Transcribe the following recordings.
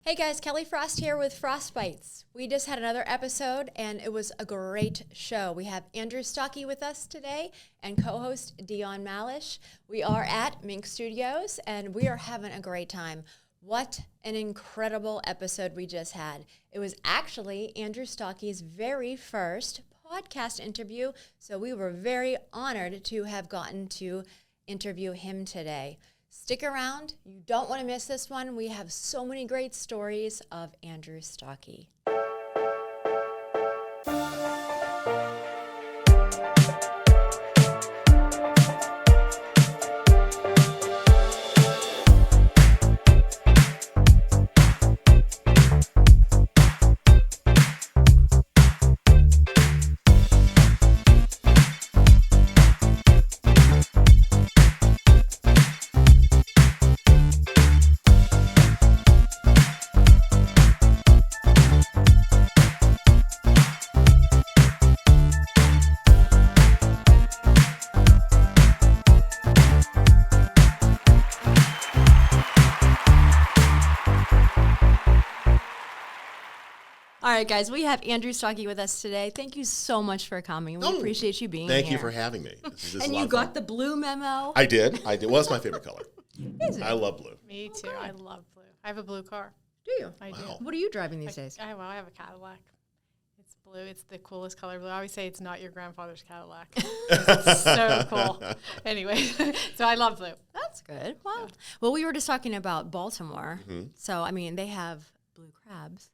Hey guys, Kelly Frost here with Frost Bites. We just had another episode and it was a great show. We have Andrew Stockey with us today and co-host Dionne Malush. We are at Mink Studios and we are having a great time. What an incredible episode we just had. It was actually Andrew Stockey's very first podcast interview, so we were very honored to have gotten to interview him today. Stick around. You don't want to miss this one. We have so many great stories of Andrew Stockey. All right, guys, we have Andrew Stockey with us today. Thank you so much for coming. We appreciate you being here. Thank you for having me. This is and you got the blue memo. I did. Well, that's my favorite color. Is it? I love blue. Me too. I love blue. I have a blue car. Do you? I do. What are you driving these days? I have a Cadillac. It's blue. It's the coolest color blue. I always say it's not your grandfather's Cadillac. It's so cool. Anyway, so I love blue. That's good. Wow. Well, we were just talking about Baltimore. Mm-hmm. So, I mean, they have blue crabs.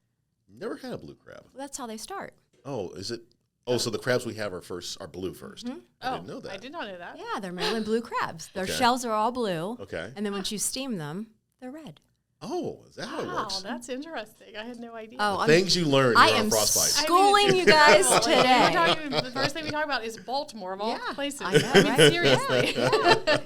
Never had a blue crab. Well, that's how they start. Oh, is it? Oh, so the crabs we have are blue first. Mm-hmm. I didn't know that. I did not know that. Yeah, they're Maryland blue crabs. Their shells are all blue. Okay. And then once you steam them, they're red. Oh, is that how it works? Wow, that's interesting. I had no idea. Oh, things you learn I on am Frostbite. schooling you guys today. The first thing we talk about is Baltimore of all places. I know, right? Seriously.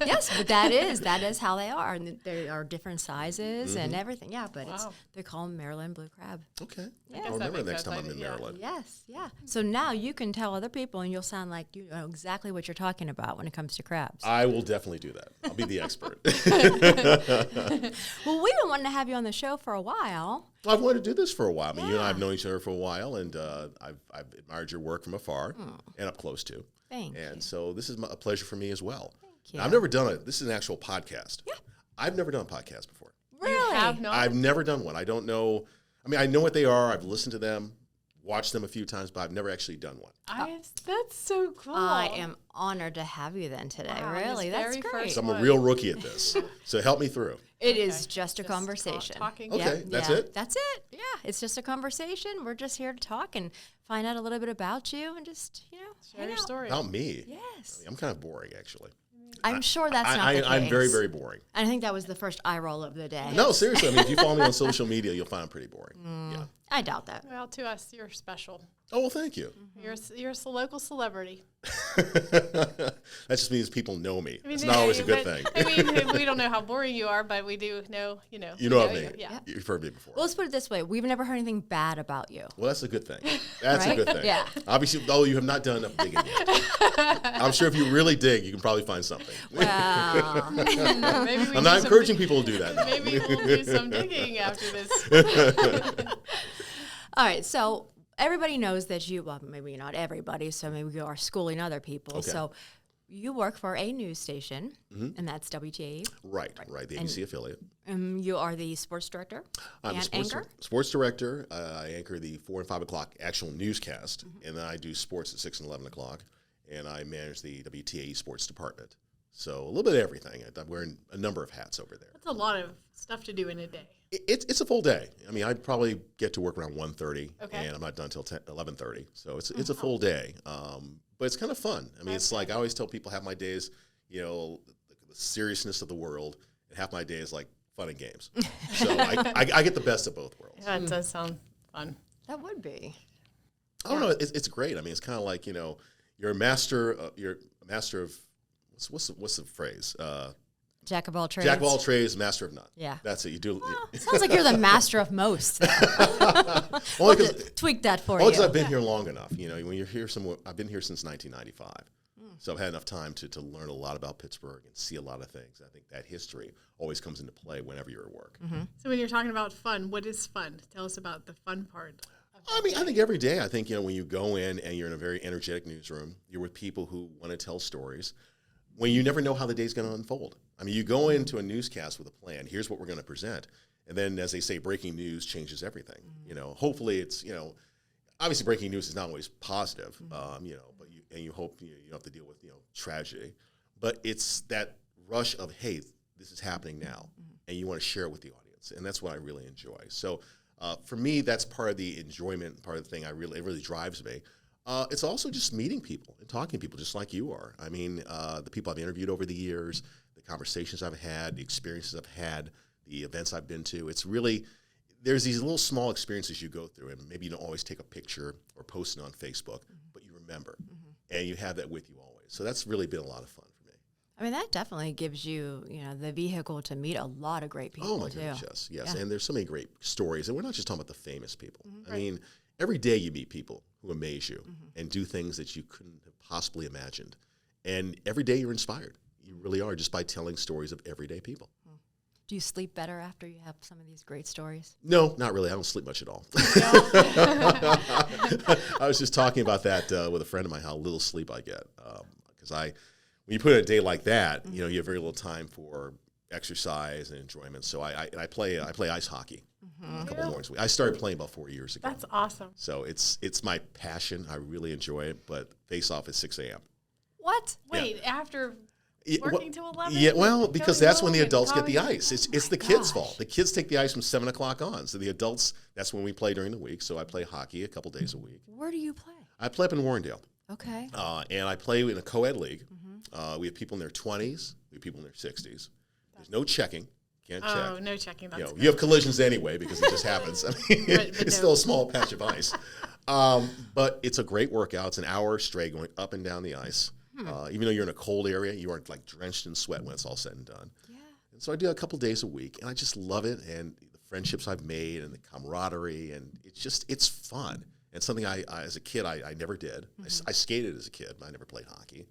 Yes, but that is how they are. And they are different sizes and everything. Yeah, but they call them Maryland blue crab. Okay. Yeah. I'll remember next time I'm in Maryland. Yes, yeah. So now you can tell other people and you'll sound like you know exactly what you're talking about when it comes to crabs. I will definitely do that. I'll be the expert. Well, we've been wanting to have you on the show for a while. Well, I've wanted to do this for a while. I mean, you and I have known each other for a while, and I've admired your work from afar and up close too. Thank you. And so this is a pleasure for me as well. Thank you. I've never done it. This is an actual podcast. Yeah. I've never done a podcast before. Really? You have not? I've never done one. I don't know. I mean, I know what they are. I've listened to them, watched them a few times, but I've never actually done one. That's so cool. I am honored to have you then today. Wow, really, this that's very great. first So I'm a real rookie at this. So help me through. It is just a conversation. Talking. Okay, that's it? That's it. Yeah, it's just a conversation. We're just here to talk and find out a little bit about you and just, Share your story. About me. Yes. I'm kind of boring, actually. I'm sure that's not the case. I'm very, very boring. I think that was the first eye roll of the day. No, seriously. I mean, if you follow me on social media, you'll find I'm pretty boring. Yeah. I doubt that. Well, to us, you're special. Oh, well, thank you. You're a local celebrity. That just means people know me. It's not always a good thing. I mean, we don't know how boring you are, but we do know, You know of me. Yeah. You've heard me before. Well, let's put it this way. We've never heard anything bad about you. Well, that's a good thing. That's Right? a good thing. Yeah. Obviously, though, you have not done enough digging yet. I'm sure if you really dig, you can probably find something. Well, Maybe I'm not encouraging people to do that. Maybe we'll do some digging after this. all right. So everybody knows that well, maybe not everybody, so maybe you are schooling other people. Okay. So you work for a news station, and that's WTAE. Right, the ABC affiliate. You are the sports director I'm and a anchor. sports director. I anchor the 4 and 5 o'clock actual newscast, and then I do sports at 6 and 11 o'clock, and I manage the WTAE sports department. So a little bit of everything. I'm wearing a number of hats over there. That's a lot of stuff to do in a day. It's a full day. I mean, I'd probably get to work around 1:30, Okay. and I'm not done until 11:30. So it's a full day. But it's kind of fun. I mean, it's like I always tell people, half my days, the seriousness of the world, and half my day is like fun and games. So I get the best of both worlds. That does sound fun. That would be. I don't know. It's great. I mean, it's kind of like you're a master. You're a master of what's the phrase? Jack of all trades. Jack of all trades, master of none. Yeah. That's it. You do. Well, sounds like you're the master of most. Only We'll tweak that for because you. I've been here long enough. When you're here somewhere, I've been here since 1995. So I've had enough time to learn a lot about Pittsburgh and see a lot of things. I think that history always comes into play whenever you're at work. So when you're talking about fun, what is fun? Tell us about the fun part. I mean, I think every day, I think, when you go in and you're in a very energetic newsroom, you're with people who want to tell stories, when you never know how the day's going to unfold. I mean, you go into a newscast with a plan. Here's what we're going to present. And then, as they say, breaking news changes everything. Hopefully it's, obviously breaking news is not always positive, but you hope you don't have to deal with, tragedy. But it's that rush of, hey, this is happening now, and you want to share it with the audience. And that's what I really enjoy. So for me, that's part of the enjoyment, part of the thing it really drives me. It's also just meeting people and talking to people just like you are. I mean, the people I've interviewed over the years, the conversations I've had, the experiences I've had, the events I've been to. It's really, there's these little small experiences you go through, and maybe you don't always take a picture or post it on Facebook, but you remember, and you have that with you always. So that's really been a lot of fun for me. I mean, that definitely gives you, the vehicle to meet a lot of great people, Oh, my goodness, yes. And there's so many great stories, and we're not just talking about the famous people. I mean, every day you meet people who amaze you and do things that you couldn't have possibly imagined. And every day you're inspired. You really are, just by telling stories of everyday people. Do you sleep better after you have some of these great stories? No, not really. I don't sleep much at all. I was just talking about that with a friend of mine, how little sleep I get. Because when you put in a day like that, you have very little time for exercise and enjoyment. So I play ice hockey a couple mornings a week. I started playing about 4 years ago. That's awesome. So it's my passion. I really enjoy it. But face off at 6 a.m. What? Wait, after working till 11? Yeah, well, because that's when the home and adults get the going? ice. It's the kids' fault. The kids take the ice from 7 o'clock on. So the adults, that's when we play during the week. So I play hockey a couple days a week. Where do you play? I play up in Warrendale. Okay. And I play in a co-ed league. We have people in their 20s. We have people in their 60s. There's no checking. Can't check. Oh, no checking. That's You have collisions anyway because it just happens. I mean, it's still a small patch of ice. But it's a great workout. It's an hour straight going up and down the ice. Even though you're in a cold area, you aren't like drenched in sweat when it's all said and done. Yeah. And so I do a couple days a week, and I just love it. And the friendships I've made and the camaraderie, and it's fun. And something I as a kid, I never did. I skated as a kid, but I never played hockey.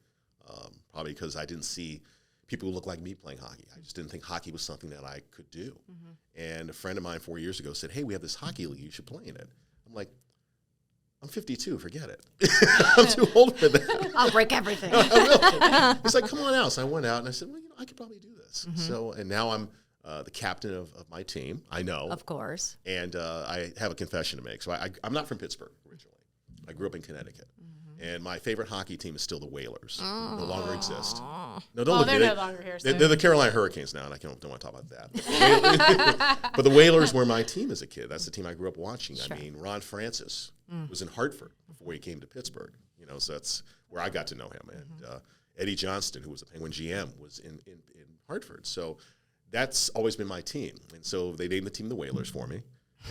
Probably because I didn't see people who looked like me playing hockey. I just didn't think hockey was something that I could do. And a friend of mine 4 years ago said, hey, we have this hockey league. You should play in it. I'm like, I'm 52. Forget it. I'm too old for that. I'll break everything. I will. He's like, come on out. So I went out, and I said, well, I could probably do this. So, and now I'm the captain of my team. I know. Of course. And I have a confession to make. So I'm not from Pittsburgh originally. I grew up in Connecticut. And my favorite hockey team is still the Whalers. No longer exist. No, don't look at it. They're no longer here. So. They're the Carolina Hurricanes now, and I don't want to talk about that. But the Whalers were my team as a kid. That's the team I grew up watching. Sure. I mean, Ron Francis was in Hartford before he came to Pittsburgh. So that's where I got to know him. And Eddie Johnston, who was the Penguin GM, was in Hartford. So that's always been my team. And so they named the team the Whalers for me.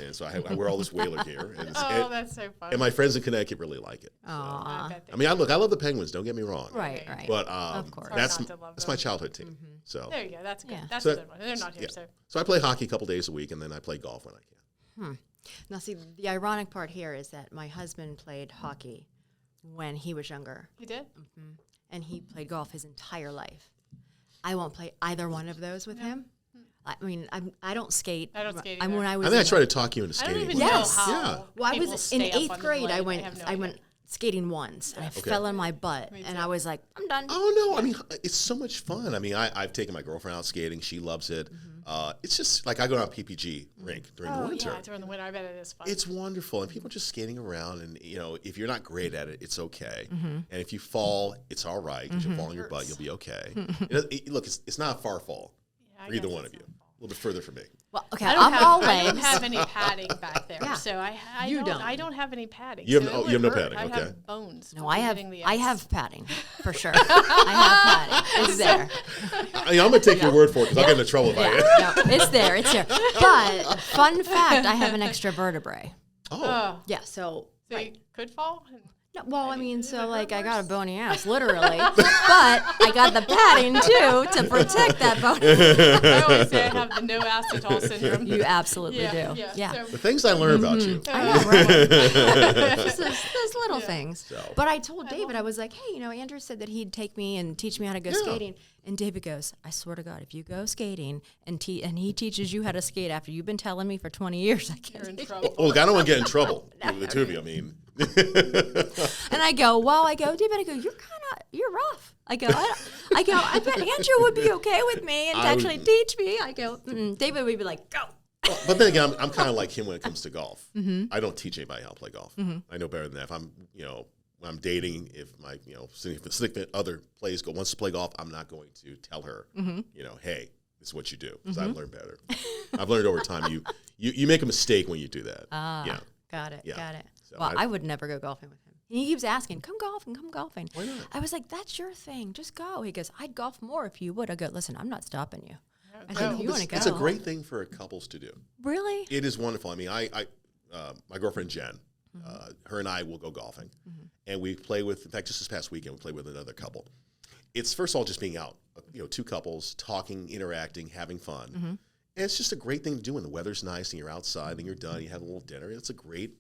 And so I wear all this Whaler gear. And that's so fun. And my friends in Connecticut really like it. So. I love the Penguins. Don't get me wrong. Right. But of course. that's my childhood team. So there you go. That's good. Yeah. That's a good one. They're not here, so. So I play hockey a couple days a week, and then I play golf when I can. Now, see, the ironic part here is that my husband played hockey when he was younger. You did? And he played golf his entire life. I won't play either one of those with him. I mean, I don't skate. I don't skate When I was I think I tried to talk you into skating. I don't even Yes. know how Yeah. Well, I people was stay in up 8th on the grade. blade. I have no went idea. skating once, and I fell on my butt, and I was like, I'm done. Oh, no. I mean, it's so much fun. I mean, I've taken my girlfriend out skating. She loves it. It's just like I go down PPG rink during the winter. Yeah, during the winter. I bet it is fun. It's wonderful. And people are just skating around. And, if you're not great at it, it's okay. And if you fall, it's all right. Because you'll fall on your butt. You'll be okay. Look, it's not a far fall for either one of you. A little bit further for me. Well, okay, I don't have any padding back there, so I don't have any padding. You have so no padding. I Okay. have bones. No, from I hitting the ice. I have padding for sure. I have padding. It's there. I'm going to take your word for it because I'll get into trouble if I am. No, it's there. It's there. But fun fact, I have an extra vertebrae. Oh. Yeah. So you could fall. No, well, I mean, does it so hurt like I got a worse? bony ass, literally, but I got the padding too to protect that bony. I always say I have the no acetol syndrome. You absolutely Yeah, do. yeah, Yeah. so- The things I learn about you. I know, right? Just those little Yeah. things. So. But I told David, I was like, hey, you know, Andrew said that he'd take me and teach me how to go Yeah. skating. And David goes, I swear to God, if you go skating and he teaches you how to skate after you've been telling me for 20 years, I You're can't. in trouble. Well, look, I don't want to get in trouble with the two of you. I mean, And I go, David, you're rough. I bet Andrew would be okay with me and to I would- actually teach me. I go, David would be like, go. but then again, I'm kind of like him when it comes to golf. I don't teach anybody how to play golf. I know better than that. If I'm, when I'm dating, if my, significant other wants to play golf, I'm not going to tell her, hey, this is what you do, because I've learned better. I've learned over time. You make a mistake when you do that. Yeah. Got it. Yeah. Got it. So Well, I would never go golfing with him. He keeps asking, come golfing. Why not? I was like, that's your thing. Just go. He goes, I'd golf more if you would. I go, listen, I'm not stopping you. I No, said, I if know, you want to go. it's a great thing for couples to do. Really? It is wonderful. I mean, my girlfriend Jen, her and I will go golfing, and we play with. In fact, just this past weekend, we played with another couple. It's first of all just being out, two couples talking, interacting, having fun, and it's just a great thing to do when the weather's nice and you're outside and you're done. You have a little dinner. It's a great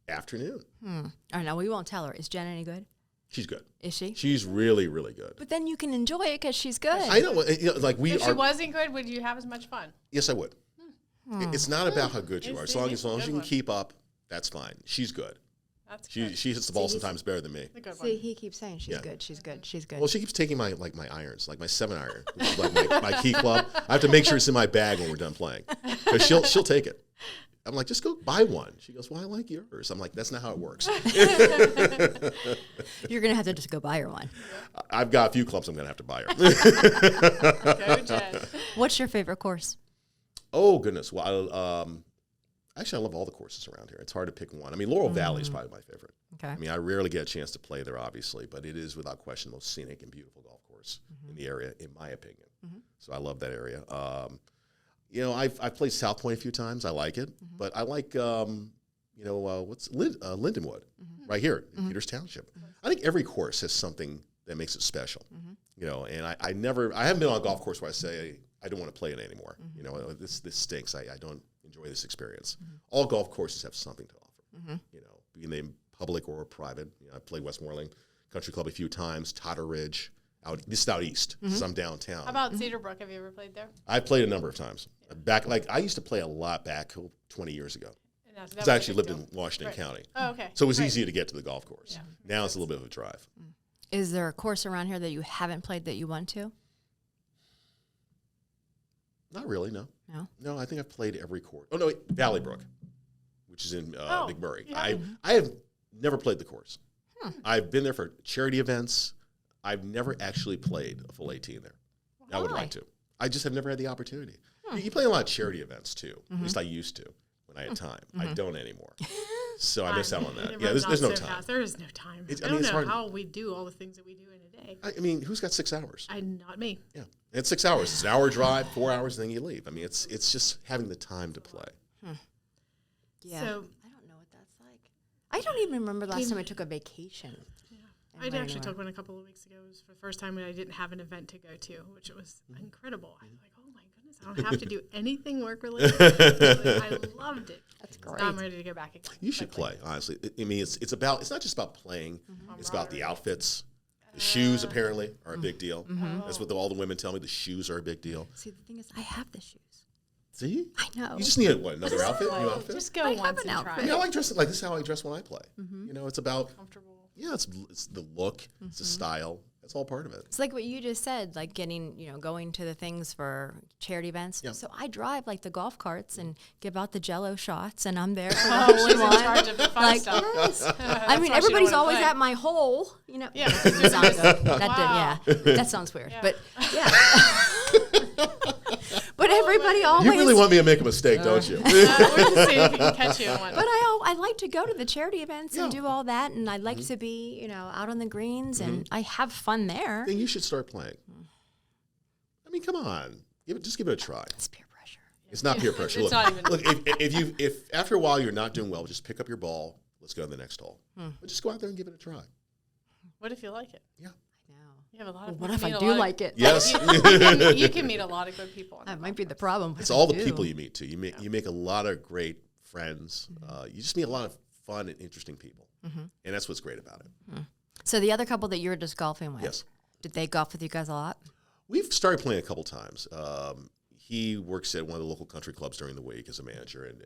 afternoon. All right, now we won't tell her. Is Jen any good? She's good. Is she? She's really, really good. But then you can enjoy it because she's good. I know, like we If are. she wasn't good, would you have as much fun? Yes, I would. It's not about how good you are. As long as you Good can one. keep up, that's fine. She's good. That's She good. hits the ball sometimes better than me. That's a good See, one. he keeps saying she's Yeah. good. She's good. She's good. Well, she keeps taking my irons, like my 7-iron, which is like my key club. I have to make sure it's in my bag when we're done playing, because she'll take it. I'm like, just go buy one. She goes, well, I like yours. I'm like, that's not how it works. You're going to have to just go buy her one. I've got a few clubs I'm going to have to buy her. Go, Jen. What's your favorite course? Oh, goodness. Well, actually, I love all the courses around here. It's hard to pick one. I mean, Laurel Valley is probably my favorite. Okay. I mean, I rarely get a chance to play there, obviously, but it is without question the most scenic and beautiful golf course in the area, in my opinion. So I love that area. I've played South Point a few times. I like it, but I like what's Lindenwood right here in Peters Township. I think every course has something that makes it special. And I haven't been on a golf course where I say I don't want to play it anymore. This stinks. I don't enjoy this experience. All golf courses have something to offer. Being they public or private. I played Westmoreland Country Club a few times, Totter Ridge. This is out east, some downtown. How about Cedar Brook? Have you ever played there? I played a number of times. I used to play a lot back 20 years ago. And that Because was I a actually big lived in deal. Washington Right. County. Oh, okay. So it was Right. easy to get to the golf course. Yeah. Now it's a little bit of a drive. Is there a course around here that you haven't played that you want to? Not really, no. No? No, I think I've played every course. Oh, no, wait, Valley Brook, which is in Oh, McMurray. yeah. I have never played the course. I've been there for charity events. I've never actually played a full 18 there. I would Why? like to. I just have never had the opportunity. You play a lot of charity events, too. At least I used to when I had time. I don't anymore. So I miss out on that. It Yeah, runs there's no off so time. fast. There is no time. It's- I I mean, don't it's know hard- how we do all the things that we do in a day. I mean, who's got 6 hours? Not me. Yeah. And it's 6 hours. It's an hour drive, 4 hours, then you leave. I mean, it's just having the time to play. Yeah. So- I don't know what that's like. I don't even remember the last time I took a vacation. I actually took one a couple of weeks ago. It was for the first time when I didn't have an event to go to, which was incredible. I was like, oh my goodness, I don't have to do anything work related. I loved it. That's So now great. I'm ready to go back again. You should play, honestly. I mean, it's not just about playing. It's about the outfits. The shoes, apparently, are a big deal. That's what all the women tell me. The shoes are a big deal. See, the thing is, I have the shoes. See? I know. You just need another outfit? New outfit? Just go I have once an and outfit. try I mean, I it. like dressing like this is how I dress when I play. It's about Comfortable. it's the look, it's the style. That's all part of it. It's like what you just said, like going to the things for charity events. Yeah. So I drive like the golf carts and give out the Jello shots, and I'm there for the Oh, hole she's in in one. charge of the fun Like, stuff. yes. I That's mean, why she don't everybody's wanna always play. at my hole. Yeah. That doesn't sound good. That Wow. that sounds weird. Yeah. But yeah. But everybody always. You really want me to make a mistake, don't you? We're just seeing if we can catch you in one. But I like to go to the charity events and Yeah. do all that, and I like to be out on the greens, and I have fun there. Then you should start playing. I mean, come on. Just give it a try. It's peer pressure. It's not peer pressure. It's Look, not even- if after a while you're not doing well, just pick up your ball, let's go to the next hole. But just go out there and give it a try. What if you like it? Yeah. No. You have a lot of. What if I do like it? Yes. You can meet a lot of good people. That might be the problem. It's all the people you meet too. You make a lot of great friends. You just meet a lot of fun and interesting people, and that's what's great about it. So the other couple that you were just golfing with, Yes. did they golf with you guys a lot? We've started playing a couple times. He works at one of the local country clubs during the week as a manager, and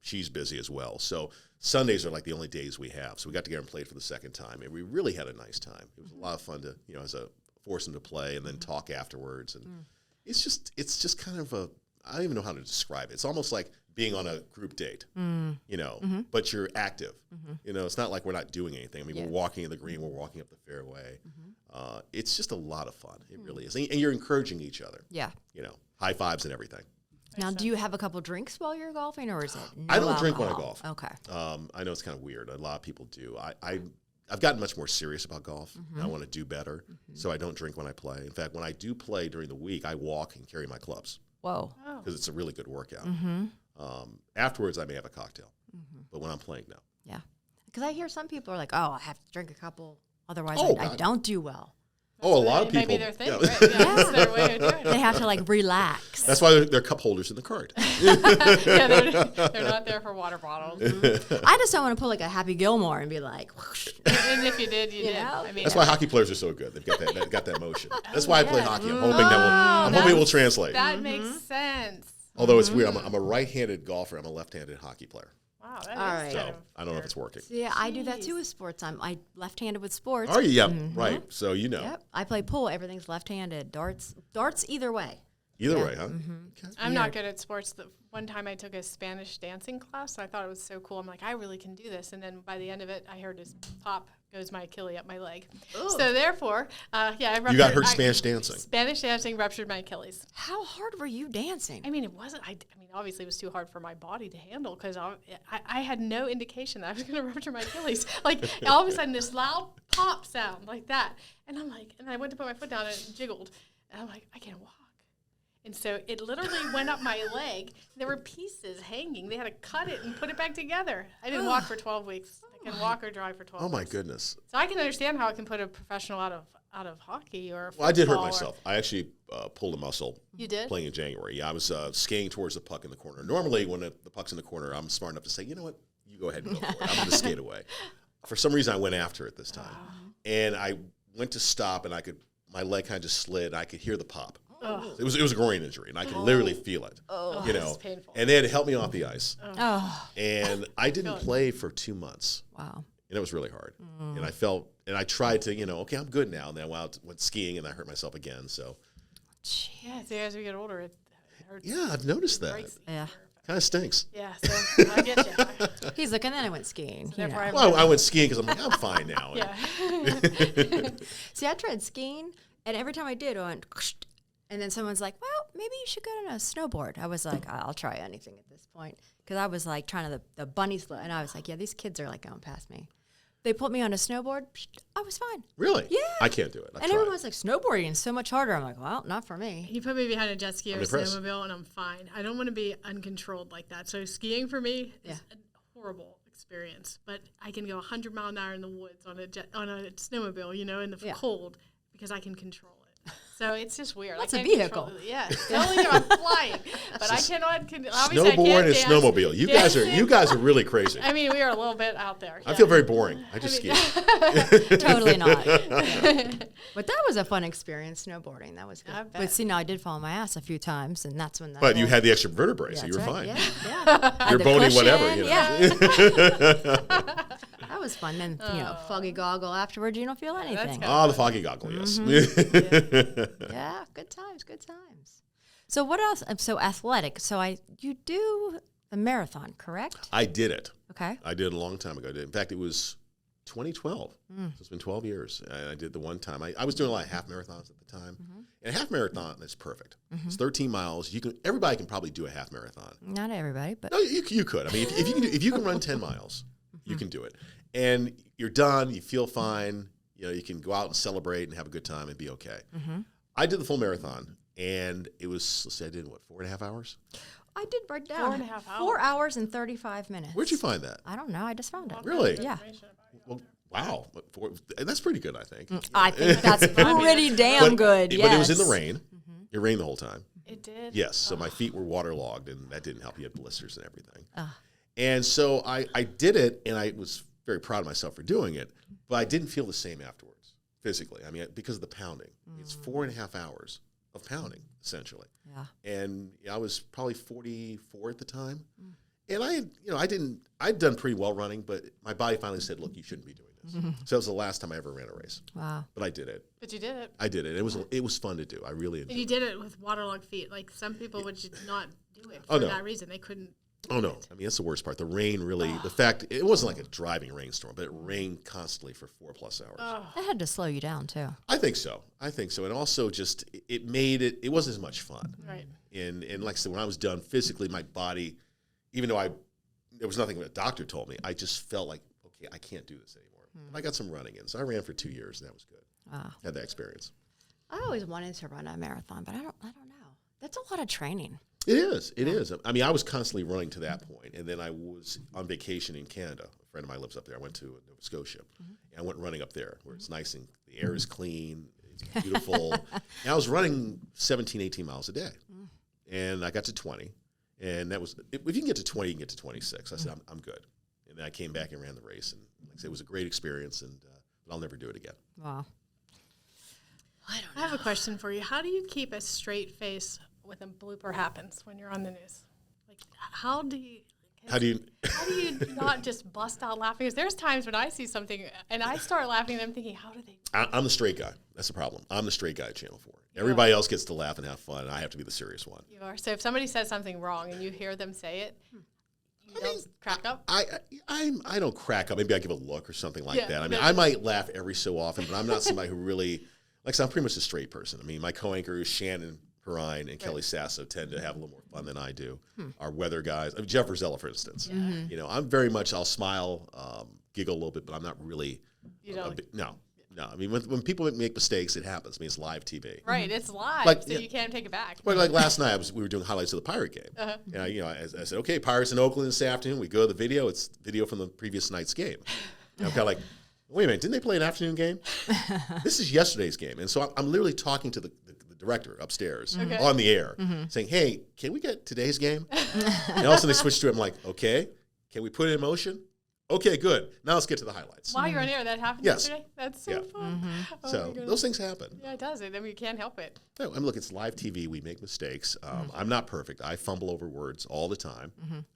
she's busy as well. So Sundays are like the only days we have. So we got together and played for the second time, and we really had a nice time. It was a lot of fun to, as a force them to play and then talk afterwards. And it's just kind of I don't even know how to describe it. It's almost like being on a group date, but you're active. It's not like we're not doing anything. I mean, we're walking in the green, we're walking up the fairway. It's just a lot of fun. It really is. And you're encouraging each other. Yeah. High fives and everything. Now, do you have a couple drinks while you're golfing, or is it no I don't drink when I alcohol? golf. Okay. I know it's kind of weird. A lot of people do. I've gotten much more serious about golf. I want to do better, so I don't drink when I play. In fact, when I do play during the week, I walk and carry my clubs. Whoa. Because it's a really good workout. Afterwards, I may have a cocktail, but when I'm playing, no. Yeah. Because I hear some people are like, oh, I have to drink a couple, otherwise Oh, I don't do well. A lot of people. Maybe their thing, right? Yeah, that's their way of doing it. They have to like relax. That's why they're cup holders in the cart. Yeah, they're not there for water bottles. I just don't want to put like a Happy Gilmore and be like, whoosh. And if you did, you did. know? I mean, That's why hockey players are so good. They've got that motion. That's why I play hockey. I'm hoping it will translate. that makes sense. Although it's weird, I'm a right-handed golfer. I'm a left-handed hockey player. Wow, that All is right. So kind of I don't know if it's working. Yeah, I do that too with sports. I left-handed with sports. Are you? Yep. Right. So Yep. I play pool. Everything's left-handed. Darts either way. Either way, huh? Okay. I'm not good at sports. The one time I took a Spanish dancing class, so I thought it was so cool. I'm like, I really can do this. And then by the end of it, I heard his pop goes my Achilles up my leg. Ooh. So therefore, I ruptured. You got hurt Spanish dancing. Spanish dancing ruptured my Achilles. How hard were you dancing? I mean, it wasn't. I mean, obviously, it was too hard for my body to handle because I had no indication that I was going to rupture my Achilles. Like all of a sudden, this loud pop sound like that, and I'm like, and I went to put my foot down and it jiggled, and I'm like, I can't walk. And so it literally went up my leg. There were pieces hanging. They had to cut it and put it back together. I didn't walk for 12 weeks. I can walk or drive for 12 Oh weeks. my goodness. So I can understand how it can put a professional out of hockey or Well, I did hurt football or- myself. I actually pulled a muscle. You did? Playing in January. Yeah, I was skating towards the puck in the corner. Normally, when the puck's in the corner, I'm smart enough to say, you know what, you go ahead and go for it. I'm going to skate away. For some reason, I went after it this time. And I went to stop, and my leg kind of just slid, and I could hear the pop. It was a groin injury, and I could literally feel it. That's painful. And they had to help me off the ice. Oh, And I didn't play for 2 months. wow. And it was really hard. And I tried to, okay, I'm good now. And then I went skiing, and I hurt myself again. So, Yeah, so as we get older, it hurts. yeah, I've noticed that. Breaks. Yeah. Kind of stinks. Yeah, so I get you. He's like, and then I went skiing. You Therefore, know. I'm Well, I went skiing because I'm like, I'm fine now. yeah. See, I tried skiing, and every time I did, I went, and then someone's like, well, maybe you should go on a snowboard. I was like, I'll try anything at this point. Because I was like trying to the bunny slope, and I was like, yeah, these kids are like going past me. They put me on a snowboard. I was fine. Really? Yeah. I can't do it. I And tried. everyone's like, snowboarding is so much harder. I'm like, well, not for me. You put me behind a jet ski or I'm a impressed. snowmobile, and I'm fine. I don't want to be uncontrolled like that. So skiing for me is a horrible experience. But I can go 100 mile an hour in the woods on a snowmobile, in the cold, because I can control it. So it's just weird. That's I a can't vehicle. control it. Yeah, the only time I'm flying, but I cannot. Obviously, I Snowboard can't and dance. snowmobile. You guys are really crazy. I mean, we are a little bit out there. I feel very boring. I just ski. Totally not. Yeah. But that was a fun experience, snowboarding. That was good. I bet. But see, now I did fall on my ass a few times, and that's when that But you whole- had the extra vertebrae, Yeah, so you were that's fine. right. Yeah. I had You're the boning cushion, whatever. Yeah. That was fun. Then, foggy goggle afterwards, you don't feel anything. Oh, the foggy goggle, yes. Yeah, good times, good times. So what else? So athletic. So you do the marathon, correct? I did it. Okay. I did it a long time ago. In fact, it was 2012. So it's been 12 years. And I did the one time. I was doing a lot of half marathons at the time. And a half marathon is perfect. It's 13 miles. Everybody can probably do a half marathon. Not everybody, but No, you could. I mean, if you can run 10 miles, you can do it. And you're done. You feel fine. You can go out and celebrate and have a good time and be okay. I did the full marathon, and it was, let's say I did, 4.5 hours? I did write down 4.5 hours. 4 hours and 35 minutes. Where'd you find that? I don't know. I just found it. Really? Yeah. Well, wow. That's pretty good, I think. I think that's pretty damn good. But it was in the rain. It rained the whole time. It did? Yes. So my feet were waterlogged, and that didn't help. You had blisters and everything. And so I did it, and I was very proud of myself for doing it, but I didn't feel the same afterwards, physically. I mean, because of the pounding. It's 4.5 hours of pounding, essentially. Yeah. And I was probably 44 at the time. And I'd done pretty well running, but my body finally said, look, you shouldn't be doing this. So that was the last time I ever ran a race. Wow. But I did it. But you did it. I did it. It was fun to do. I really enjoyed And you did it with waterlogged feet. Like some people would just not do it for Oh, no. that reason. They couldn't. Oh, no. I mean, that's the worst part. The rain really, the fact, it wasn't like a driving rainstorm, but it rained constantly for 4+ hours. That had to slow you down, too. I think so. And also just, it made it wasn't as much fun. Right. And like I said, when I was done physically, my body, even though there was nothing a doctor told me, I just felt like, okay, I can't do this anymore. But I got some running in. So I ran for 2 years, and that was good. Wow. Had that experience. I always wanted to run a marathon, but I don't know. That's a lot of training. It is. It is. I mean, I was constantly running to that point, and then I was on vacation in Canada. A friend of mine lives up there. I went to Nova Scotia, and I went running up there where it's nice and the air is clean, it's beautiful. And I was running 17, 18 miles a day, and I got to 20, and that was, if you can get to 20, you can get to 26. I said, I'm good. And then I came back and ran the race, and like I said, it was a great experience, and but I'll never do it again. Wow. I have a question for you. How do you keep a straight face when a blooper happens when you're on the news? Like, how do you not just bust out laughing? Because there's times when I see something and I start laughing and I'm thinking, how do they? I'm the straight guy. That's the problem. I'm the straight guy at Channel 4. Everybody else gets to laugh and have fun, and I have to be the serious one. You are. So if somebody says something wrong and you hear them say it, you don't crack up? I don't crack up. Maybe I give a look or something like that. I mean, no. I might laugh every so often, but I'm not somebody who really, like I said, I'm pretty much a straight person. I mean, my co-anchors, Shannon Perrine and Kelly Sasso, tend to have a little more fun than I do. Our weather guys, I mean, Jeff Rosella, for instance. You know, I'm very much, I'll smile, giggle a little bit, but I'm not really, no. I mean, when people make mistakes, it happens. I mean, it's live TV. Right, it's live, Like, so you can't take it back. Well, like last night, we were doing highlights of the Pirate game. And I said, okay, Pirates in Oakland this afternoon. We go to the video. It's video from the previous night's game. And I'm kind of like, wait a minute, didn't they play an afternoon game? This is yesterday's game. And so I'm literally talking to the director upstairs on the air, saying, hey, can we get today's game? And all of a sudden they switch to it. I'm like, okay, can we put it in motion? Okay, good. Now let's get to the highlights. While you're on air, that happened yesterday? That's so fun. Oh, so those things happen. Yeah, it does. I mean, you can't help it. No, I mean, look, it's live TV. We make mistakes. I'm not perfect. I fumble over words all the time.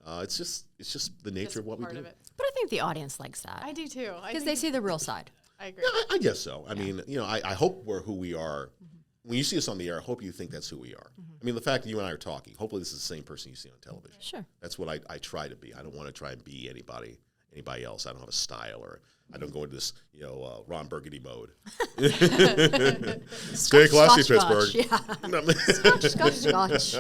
It's just the nature of what we do. Of it. But I think the audience likes that. I do too. Because they see the real side. I agree. Yeah, I guess so. I mean, you know, I hope we're who we are. When you see us on the air, I hope you think that's who we are. I mean, the fact that you and I are talking, hopefully this is the same person you see on television. Sure. That's what I try to be. I don't want to try and be anybody else. I don't have a style, or I don't go into this, Ron Burgundy mode. Stay classy, Pittsburgh. Scotch.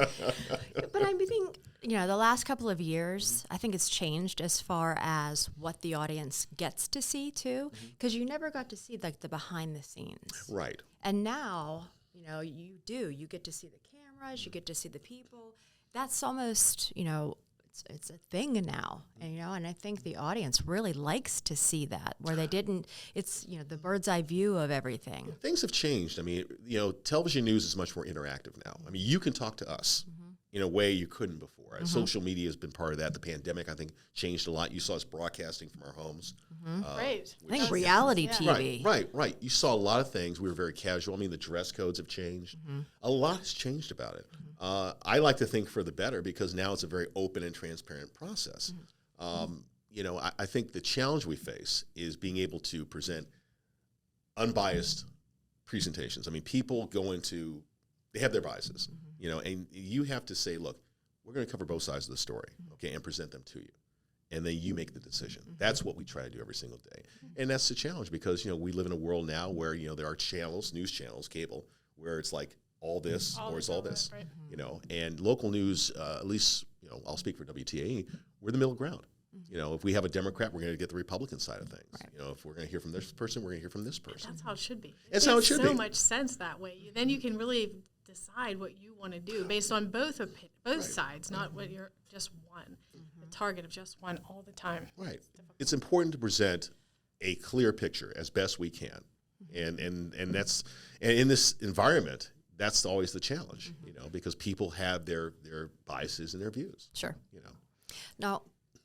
But I think, the last couple of years, I think it's changed as far as what the audience gets to see, too. Because you never got to see, like, the behind the scenes. Right. And now, you do. You get to see the cameras. You get to see the people. That's almost, it's a thing now, and I think the audience really likes to see that, where they didn't, it's, the bird's eye view of everything. Things have changed. I mean, television news is much more interactive now. I mean, you can talk to us in a way you couldn't before. Social media has been part of that. The pandemic, I think, changed a lot. You saw us broadcasting from our homes. Right. I think reality TV. Right. You saw a lot of things. We were very casual. I mean, the dress codes have changed. A lot has changed about it. I like to think for the better, because now it's a very open and transparent process. I think the challenge we face is being able to present unbiased presentations. I mean, people they have their biases, and you have to say, look, we're going to cover both sides of the story, okay, and present them to you. And then you make the decision. That's what we try to do every single day. And that's the challenge, because, we live in a world now where, there are channels, news channels, cable, where it's like all this or it's all this, right. And local news, at least, I'll speak for WTAE, we're the middle ground. If we have a Democrat, we're going to get the Republican side of things. Right. If we're going to hear from this person, we're going to hear from this person. That's how it should be. That's how it should be. So much sense that way. Then you can really decide what you want to do based on both sides, not what you're just one, the target of just one all the time. Right. It's important to present a clear picture as best we can. And in this environment, that's always the challenge, because people have their biases and their views. Sure. Now,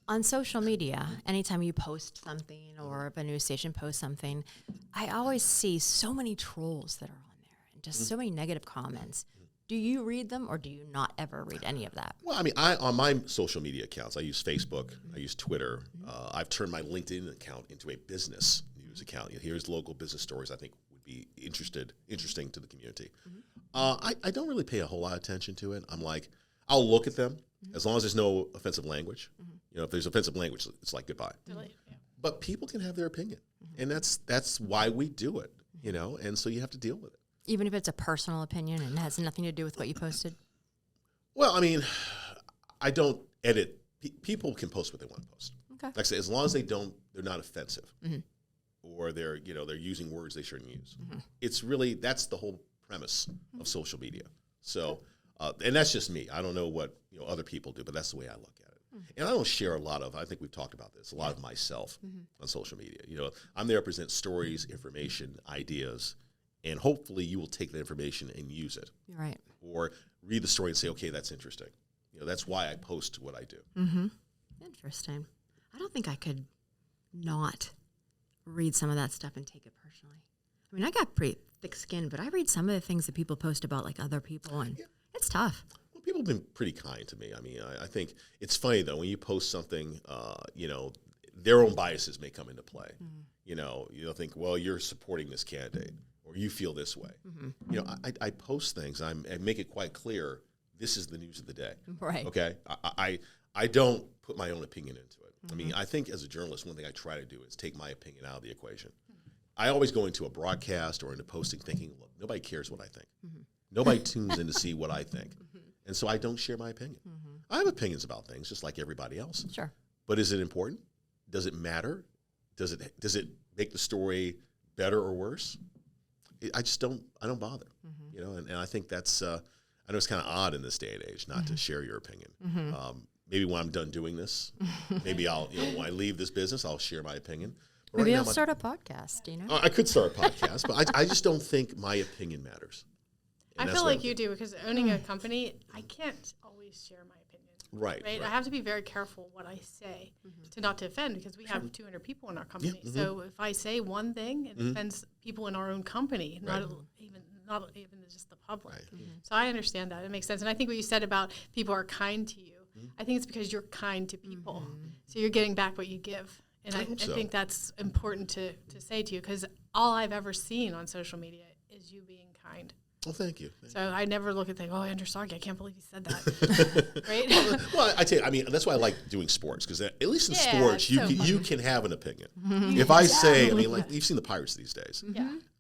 on social media, anytime you post something or if a news station posts something, I always see so many trolls that are on there and just so many negative comments. Do you read them or do you not ever read any of that? Well, I mean, on my social media accounts, I use Facebook, I use Twitter. I've turned my LinkedIn account into a business news account. Here's local business stories I think would be interesting to the community. I don't really pay a whole lot of attention to it. I'm like, I'll look at them as long as there's no offensive language. If there's offensive language, it's like goodbye. But people can have their opinion, and that's why we do it, and so you have to deal with it. Even if it's a personal opinion and has nothing to do with what you posted? Well, I mean, I don't edit. People can post what they want to post. Okay. Like I say, as long as they're not offensive, or they're using words they shouldn't use. It's really, that's the whole premise of social media. So, and that's just me. I don't know what other people do, but that's the way I look at it. And I don't share a lot of, I think we've talked about this, a lot of myself on social media. I'm there to present stories, information, ideas, and hopefully you will take that information and use it. Right. Or read the story and say, okay, that's interesting. That's why I post what I do. Interesting. I don't think I could not read some of that stuff and take it personally. I mean, I got pretty thick skin, but I read some of the things that people post about like other people, and it's tough. Well, people have been pretty kind to me. I mean, I think it's funny though, when you post something, their own biases may come into play. You'll think, well, you're supporting this candidate, or you feel this way. I post things, I make it quite clear, this is the news of the day. Right. Okay? I don't put my own opinion into it. I mean, I think as a journalist, one thing I try to do is take my opinion out of the equation. I always go into a broadcast or into posting thinking, look, nobody cares what I think. Nobody tunes in to see what I think. And so I don't share my opinion. I have opinions about things just like everybody else. Sure. But is it important? Does it matter? Does it make the story better or worse? I don't bother. And I think that's, I know it's kind of odd in this day and age not to share your opinion. Maybe when I'm done doing this, maybe I'll, when I leave this business, I'll share my opinion. But maybe I'll start a podcast, I could start a podcast, but I just don't think my opinion matters. I feel like you do, because owning a company, I can't always share my opinion. Right. I have to be very careful what I say to not to offend, because we have 200 people in our company. So if I say one thing, it offends people in our own company, not even just the public. So I understand that. It makes sense. And I think what you said about people are kind to you, I think it's because you're kind to people. So you're getting back what you give. And I think that's important to say to you, because all I've ever seen on social media is you being kind. Well, thank you. So I never look and think, oh, Andrew Stockey, I can't believe he said that. Right? Well, I tell you, I mean, that's why I like doing sports, because at least in sports, you can have an opinion. If I say, I mean, like, you've seen the Pirates these days.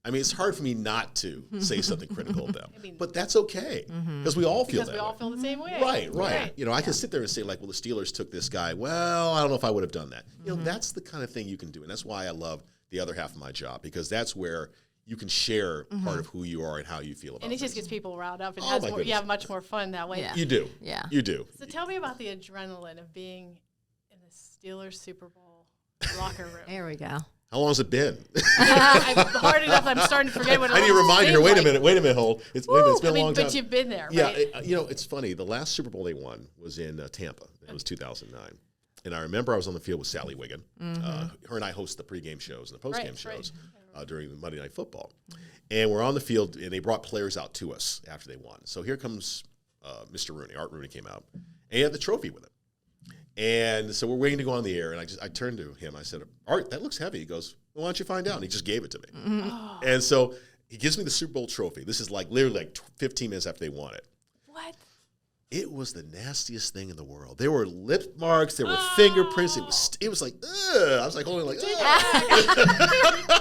I mean, it's hard for me not to say something critical of them. But that's okay, because we all feel that way. Because we all feel the same way. Right. I can sit there and say, like, well, the Steelers took this guy. Well, I don't know if I would have done that. That's the kind of thing you can do. And that's why I love the other half of my job, because that's where you can share part of who you are and how you feel about it. And it just gets people riled up. And you have much more fun that way. Yeah. You do. Yeah. You do. So tell me about the adrenaline of being in the Steelers Super Bowl locker room. There we go. How long has it been? Hard enough, I'm starting to forget what it was. I need a reminder here. Wait a minute, hold. It's been a long time. But you've been there, right? Yeah, it's funny. The last Super Bowl they won was in Tampa. It was 2009. And I remember I was on the field with Sally Wiggin. Her and I host the pregame shows and the postgame shows during the Monday Night Football. And we're on the field, and they brought players out to us after they won. So here comes Mr. Rooney. Art Rooney came out, and he had the trophy with him. And so we're waiting to go on the air, and I turned to him. I said, Art, that looks heavy. He goes, well, why don't you find out? And he just gave it to me. And so he gives me the Super Bowl trophy. This is literally 15 minutes after they won it. What? It was the nastiest thing in the world. There were lip marks. There were fingerprints. It was like, ugh. I was like holding like, ugh. I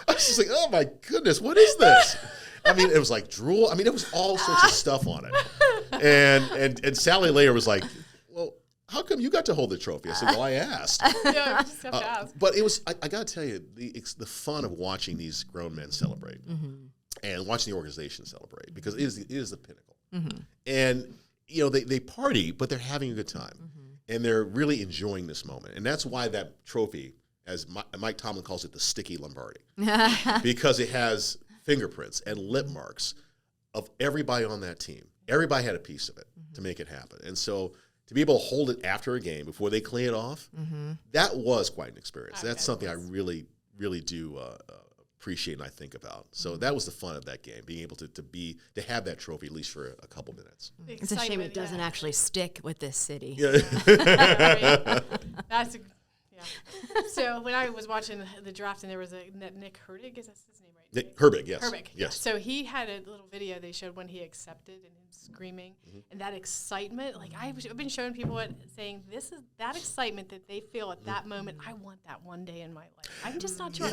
was just like, oh my goodness, what is this? I mean, it was like drool. I mean, it was all sorts of stuff on it. And Sally later was like, well, how come you got to hold the trophy? I said, well, I asked. Yeah, you just have to ask. But it was, I got to tell you, the fun of watching these grown men celebrate. and watching the organization celebrate, because it is the pinnacle. And, they party, but they're having a good time. And they're really enjoying this moment. And that's why that trophy, as Mike Tomlin calls it, the sticky Lombardi, because it has fingerprints and lip marks of everybody on that team. Everybody had a piece of it to make it happen. And so to be able to hold it after a game before they clean it off, that was quite an experience. That's something I really, really do appreciate and I think about. So that was the fun of that game, being able to have that trophy at least for a couple minutes. It's a shame it doesn't actually stick with this city. Yeah. That's So when I was watching the draft, and there was a Nick Herbig, is that his name, right? Nick Herbig, yes. Herbig, yes. So he had a little video they showed when he accepted, and him screaming, and that excitement. Like I've been showing people saying this is that excitement that they feel at that moment. I want that one day in my life. I'm just not sure.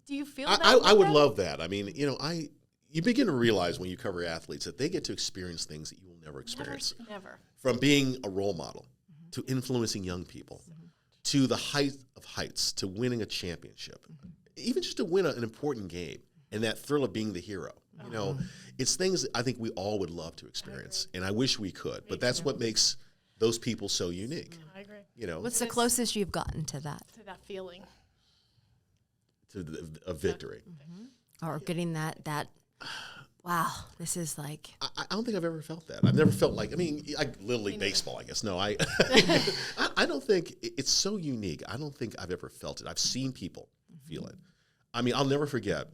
Do you feel that? I would love that. I mean, you begin to realize when you cover athletes that they get to experience things that you will never experience. Never. From being a role model to influencing young people to the height of heights to winning a championship, even just to win an important game and that thrill of being the hero. It's things that I think we all would love to experience, and I wish we could. But that's what makes those people so unique. I agree. What's the closest you've gotten to that? To that feeling. To a victory. Or getting that wow, this is like... I don't think I've ever felt that. I've never felt like, Little League baseball, I guess. No, I don't think, it's so unique. I don't think I've ever felt it. I've seen people feel it. I'll never forget,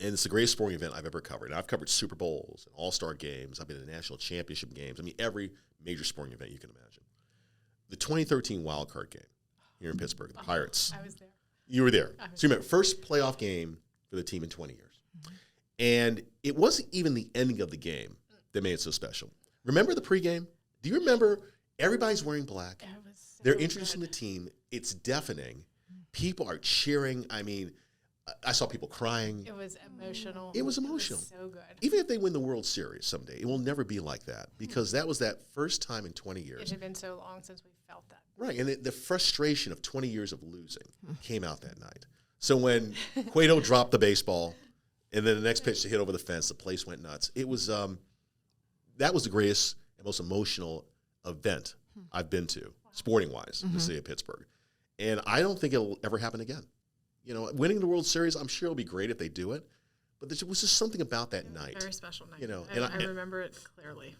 and it's the greatest sporting event I've ever covered. And I've covered Super Bowls and All-Star games. I've been in national championship games. Every major sporting event you can imagine. The 2013 wild card game here in Pittsburgh, the Pirates. I was there. You were there. So you remember, first playoff game for the team in 20 years. And it wasn't even the ending of the game that made it so special. Remember the pregame? Do you remember everybody's wearing black? They're introducing the team. It's deafening. People are cheering. I saw people crying. It was emotional. It was emotional. It was so good. Even if they win the World Series someday, it will never be like that, because that was that first time in 20 years. It had been so long since we felt that. Right, and the frustration of 20 years of losing came out that night. So when Cueto dropped the baseball, and then the next pitch to hit over the fence, the place went nuts. It was that was the greatest and most emotional event I've been to, sporting-wise, in the city of Pittsburgh. And I don't think it'll ever happen again. Winning the World Series, I'm sure it'll be great if they do it, but there was just something about that night. Very special night. And I remember it clearly.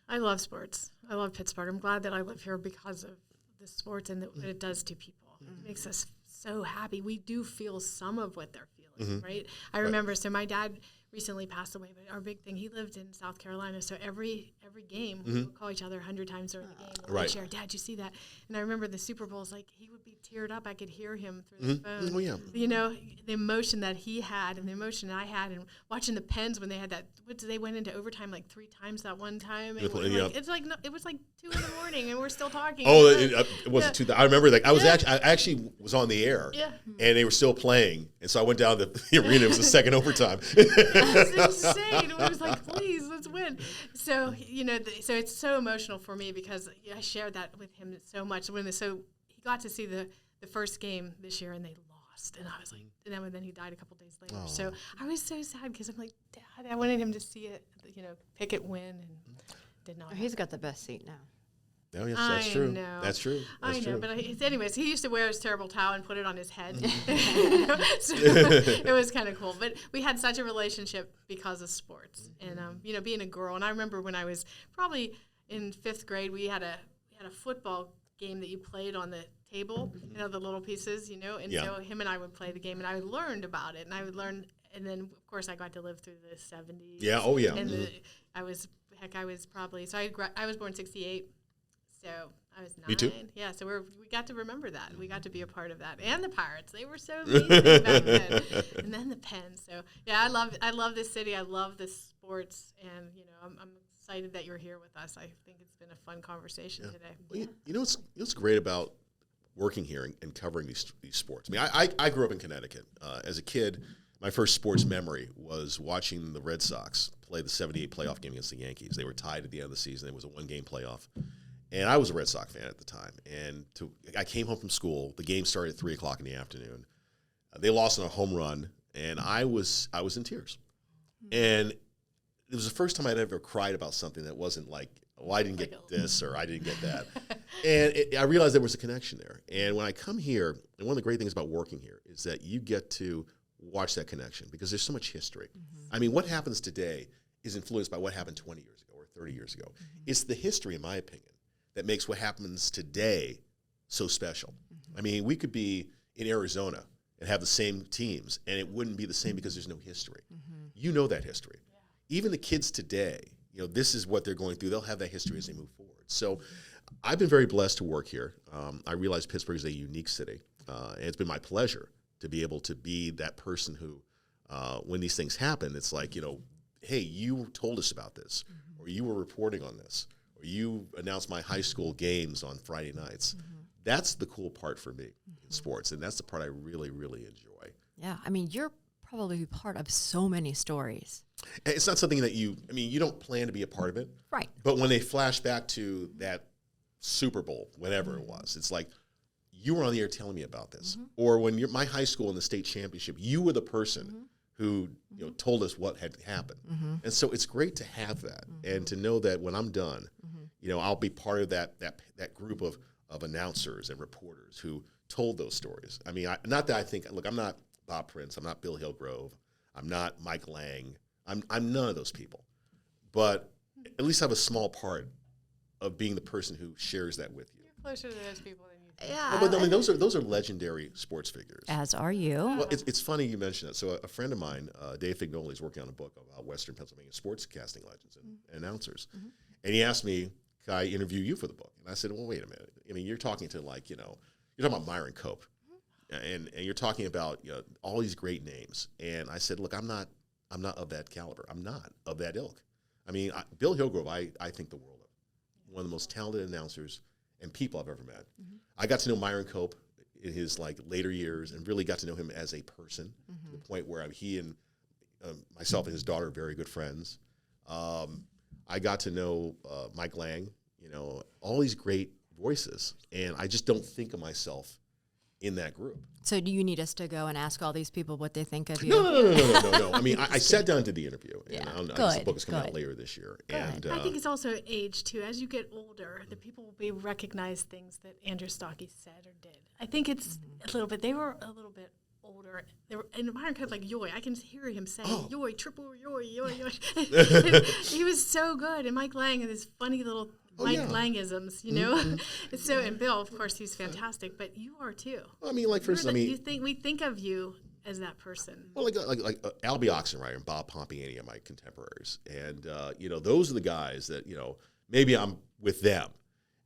I love sports. I love Pittsburgh. I'm glad that I live here because of the sports and what it does to people. It makes us so happy. We do feel some of what they're feeling, right? I remember, so my dad recently passed away, but our big thing, he lived in South Carolina, so every game, we would call each other 100 times during the game. And we'd share, Dad, you see that? And I remember the Super Bowls, like, he would be teared up. I could hear him through the phone. Oh, yeah. The emotion that he had and the emotion I had, and watching the Pens when they had that, they went into overtime like 3 times that one time. And it was like 2 in the morning, and we're still talking. Oh, it wasn't 2. I remember that. I actually was on the air, and they were still playing, and so I went down to the arena. It was the second overtime. It was insane. It was like, please, let's win. So, so it's so emotional for me because I shared that with him so much. So he got to see the first game this year, and they lost. And I was like, and then he died a couple days later. Oh. So I was so sad because I'm like, Dad, I wanted him to see it, Pickett win, and did not. He's got the best seat now. Oh, yes, that's true. Know. That's true. I know, but anyways, he used to wear his terrible towel and put it on his head. So it was kind of cool. But we had such a relationship because of sports, and being a girl. And I remember when I was probably in 5th grade, we had a football game that you played on the table, the little pieces, and so him and I would play the game, and I learned about it, and I would learn. And then, of course, I got to live through the 70s. Yeah. Oh, yeah. And I was probably, so I was born 68. So I was 9. Me too. Yeah, so we got to remember that. We got to be a part of that. And the Pirates, they were so amazing back then. And then the Pens. So yeah, I love this city. I love the sports, and I'm excited that you're here with us. I think it's been a fun conversation today. Well, you know what's great about working here and covering these sports. I grew up in Connecticut. As a kid, my first sports memory was watching the Red Sox play the '78 playoff game against the Yankees. They were tied at the end of the season. It was a 1-game playoff. And I was a Red Sox fan at the time. And I came home from school. The game started at 3 o'clock in the afternoon. They lost on a home run, and I was in tears. And it was the first time I'd ever cried about something that wasn't like, oh, I didn't get this or I didn't get that. And I realized there was a connection there. And when I come here, and one of the great things about working here is that you get to watch that connection because there's so much history. I mean, what happens today is influenced by what happened 20 years ago or 30 years ago. It's the history, in my opinion, that makes what happens today so special. I mean, we could be in Arizona and have the same teams, and it wouldn't be the same because there's no history. You know that history. Even the kids today, you know, this is what they're going through. They'll have that history as they move forward. So I've been very blessed to work here. I realize Pittsburgh is a unique city, and it's been my pleasure to be able to be that person who, when these things happen, it's like, you know, hey, you told us about this, or you were reporting on this, or you announced my high school games on Friday nights. That's the cool part for me in sports, and that's the part I really, really enjoy. Yeah, I mean, you're probably part of so many stories. And it's not something that you don't plan to be a part of it. Right. But when they flash back to that Super Bowl, whenever it was, it's like, you were on the air telling me about this. Or when my high school in the state championship, you were the person who told us what had happened. And so it's great to have that and to know that when I'm done, I'll be part of that group of announcers and reporters who told those stories. I mean, not that I think, look, I'm not Bob Prince, I'm not Bill Hillgrove, I'm not Mike Lang, I'm none of those people. But at least I have a small part of being the person who shares that with you. You're closer to those people than you think. Yeah. But I mean, those are legendary sports figures. As are you. Well, it's funny you mention that. So a friend of mine, Dave Fignoli, is working on a book about Western Pennsylvania sportscasting legends and announcers. And he asked me, can I interview you for the book? And I said, well, wait a minute. I mean, you're talking to you're talking about Myron Cope. And you're talking about all these great names. And I said, look, I'm not of that caliber. I'm not of that ilk. I mean, Bill Hillgrove, I think the world of. One of the most talented announcers and people I've ever met. I got to know Myron Cope in his later years and really got to know him as a person to the point where he and myself and his daughter are very good friends. I got to know Mike Lang, all these great voices, and I just don't think of myself in that group. So do you need us to go and ask all these people what they think of you? No. I mean, I sat down and did the interview, and the book is coming out later this year. And I think it's also age, too. As you get older, the people will be recognize things that Andrew Stockey said or did. I think it's a little bit, they were a little bit older. They were, and Myron Cope, like, yoy. I can hear him saying, yoy, triple, yoy, yoy, yoy. He was so good. And Mike Lang and his funny little Mike Langisms, So, and Bill, of course, he's fantastic, but you are too. Well, I mean, for instance, we think of you as that person. Well, like Albie Oxenreider and Bob Pompiani are my contemporaries, and those are the guys that maybe I'm with them,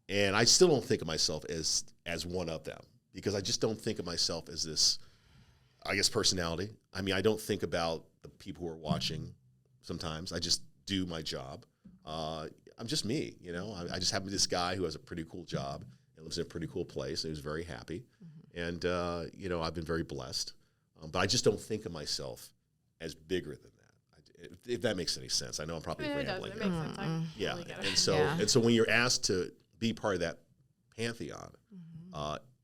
and I still don't think of myself as one of them because I just don't think of myself as this, I guess, personality. I mean, I don't think about the people who are watching. Sometimes I just do my job. I'm just me, I just happen to be this guy who has a pretty cool job and lives in a pretty cool place and who's very happy. And, I've been very blessed. But I just don't think of myself as bigger than that, if that makes any sense. I know I'm probably rambling. It makes sense. Yeah. Really And so when you're asked to be part of that pantheon,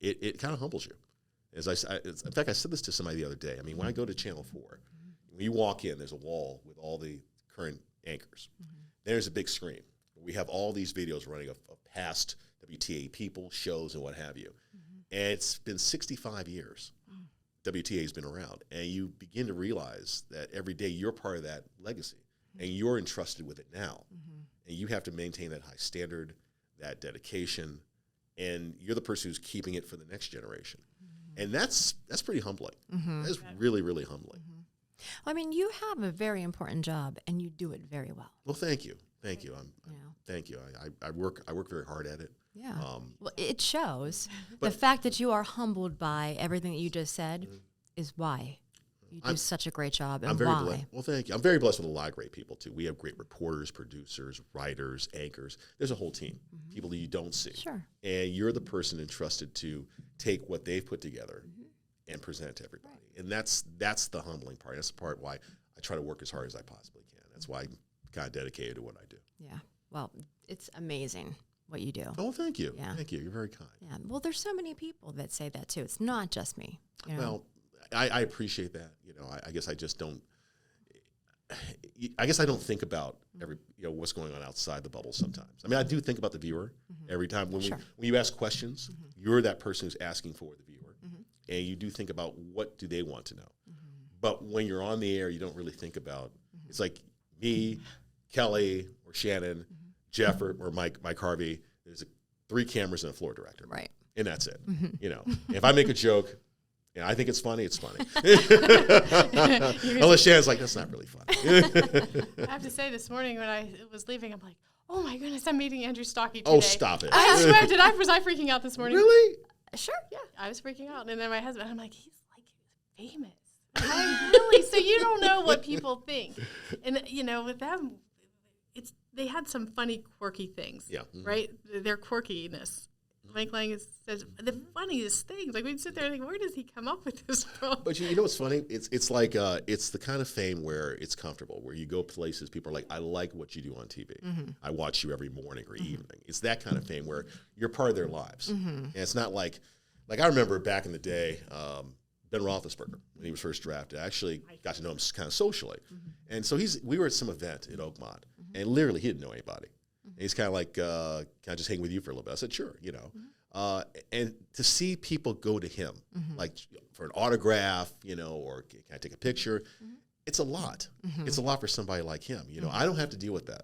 it kind of humbles you. In fact, I said this to somebody the other day. I mean, when I go to Channel 4, when you walk in, there's a wall with all the current anchors. There's a big screen. We have all these videos running of past WTAE people, shows, and what have you. And it's been 65 years WTAE's been around. And you begin to realize that every day you're part of that legacy. And you're entrusted with it now. And you have to maintain that high standard, that dedication. And you're the person who's keeping it for the next generation. And that's pretty humbling. That's really, really humbling. I mean, you have a very important job, and you do it very well. Well, thank you. Thank you. Thank you. I work very hard at it. Yeah. Well, it shows. The fact that you are humbled by everything that you just said is why you do such a great job, and why. Well, thank you. I'm very blessed with a lot of great people, too. We have great reporters, producers, writers, anchors. There's a whole team, people that you don't see. Sure. And you're the person entrusted to take what they've put together and present it to everybody. Right. And that's the humbling part. That's the part why I try to work as hard as I possibly can. That's why I'm kind of dedicated to what I do. Yeah. Well, it's amazing what you do. Oh, thank you. Yeah. Thank you. You're very kind. Yeah. Well, there's so many people that say that, too. It's not just me. Well, I appreciate that. I guess I just don't. I guess I don't think about what's going on outside the bubble sometimes. I mean, I do think about the viewer every time when you ask questions. You're that person who's asking for the viewer, and you do think about what do they want to know. But when you're on the air, you don't really think about. It's like me, Kelly, or Shannon, Jeff, or Mike Harvey. There's 3 cameras and a floor director, right? And that's it. If I make a joke. I think it's funny. It's funny. Unless Shannon's like, that's not really funny. I have to say, this morning when I was leaving, I'm like, oh my goodness, I'm meeting Andrew Stockey today. Oh, stop it. I swear, was I freaking out this morning? Really? Sure, yeah. I was freaking out. And then my husband, I'm like, he's famous. I'm really, so you don't know what people think. And, with them, they had some funny, quirky things. Yeah. Right? Their quirkiness. Mike Lang says the funniest things. Like, we'd sit there and think, where does he come up with this from? But you know what's funny? It's like it's the kind of fame where it's comfortable, where you go places, people are like, I like what you do on TV. I watch you every morning or evening. It's that kind of fame where you're part of their lives. And it's not like I remember back in the day, Ben Roethlisberger, when he was first drafted, I actually got to know him kind of socially. And so we were at some event in Oakmont, and literally he didn't know anybody. And he's kind of like, can I just hang with you for a little bit? I said, sure, and to see people go to him, like for an autograph, or can I take a picture? It's a lot. It's a lot for somebody like him. I don't have to deal with that,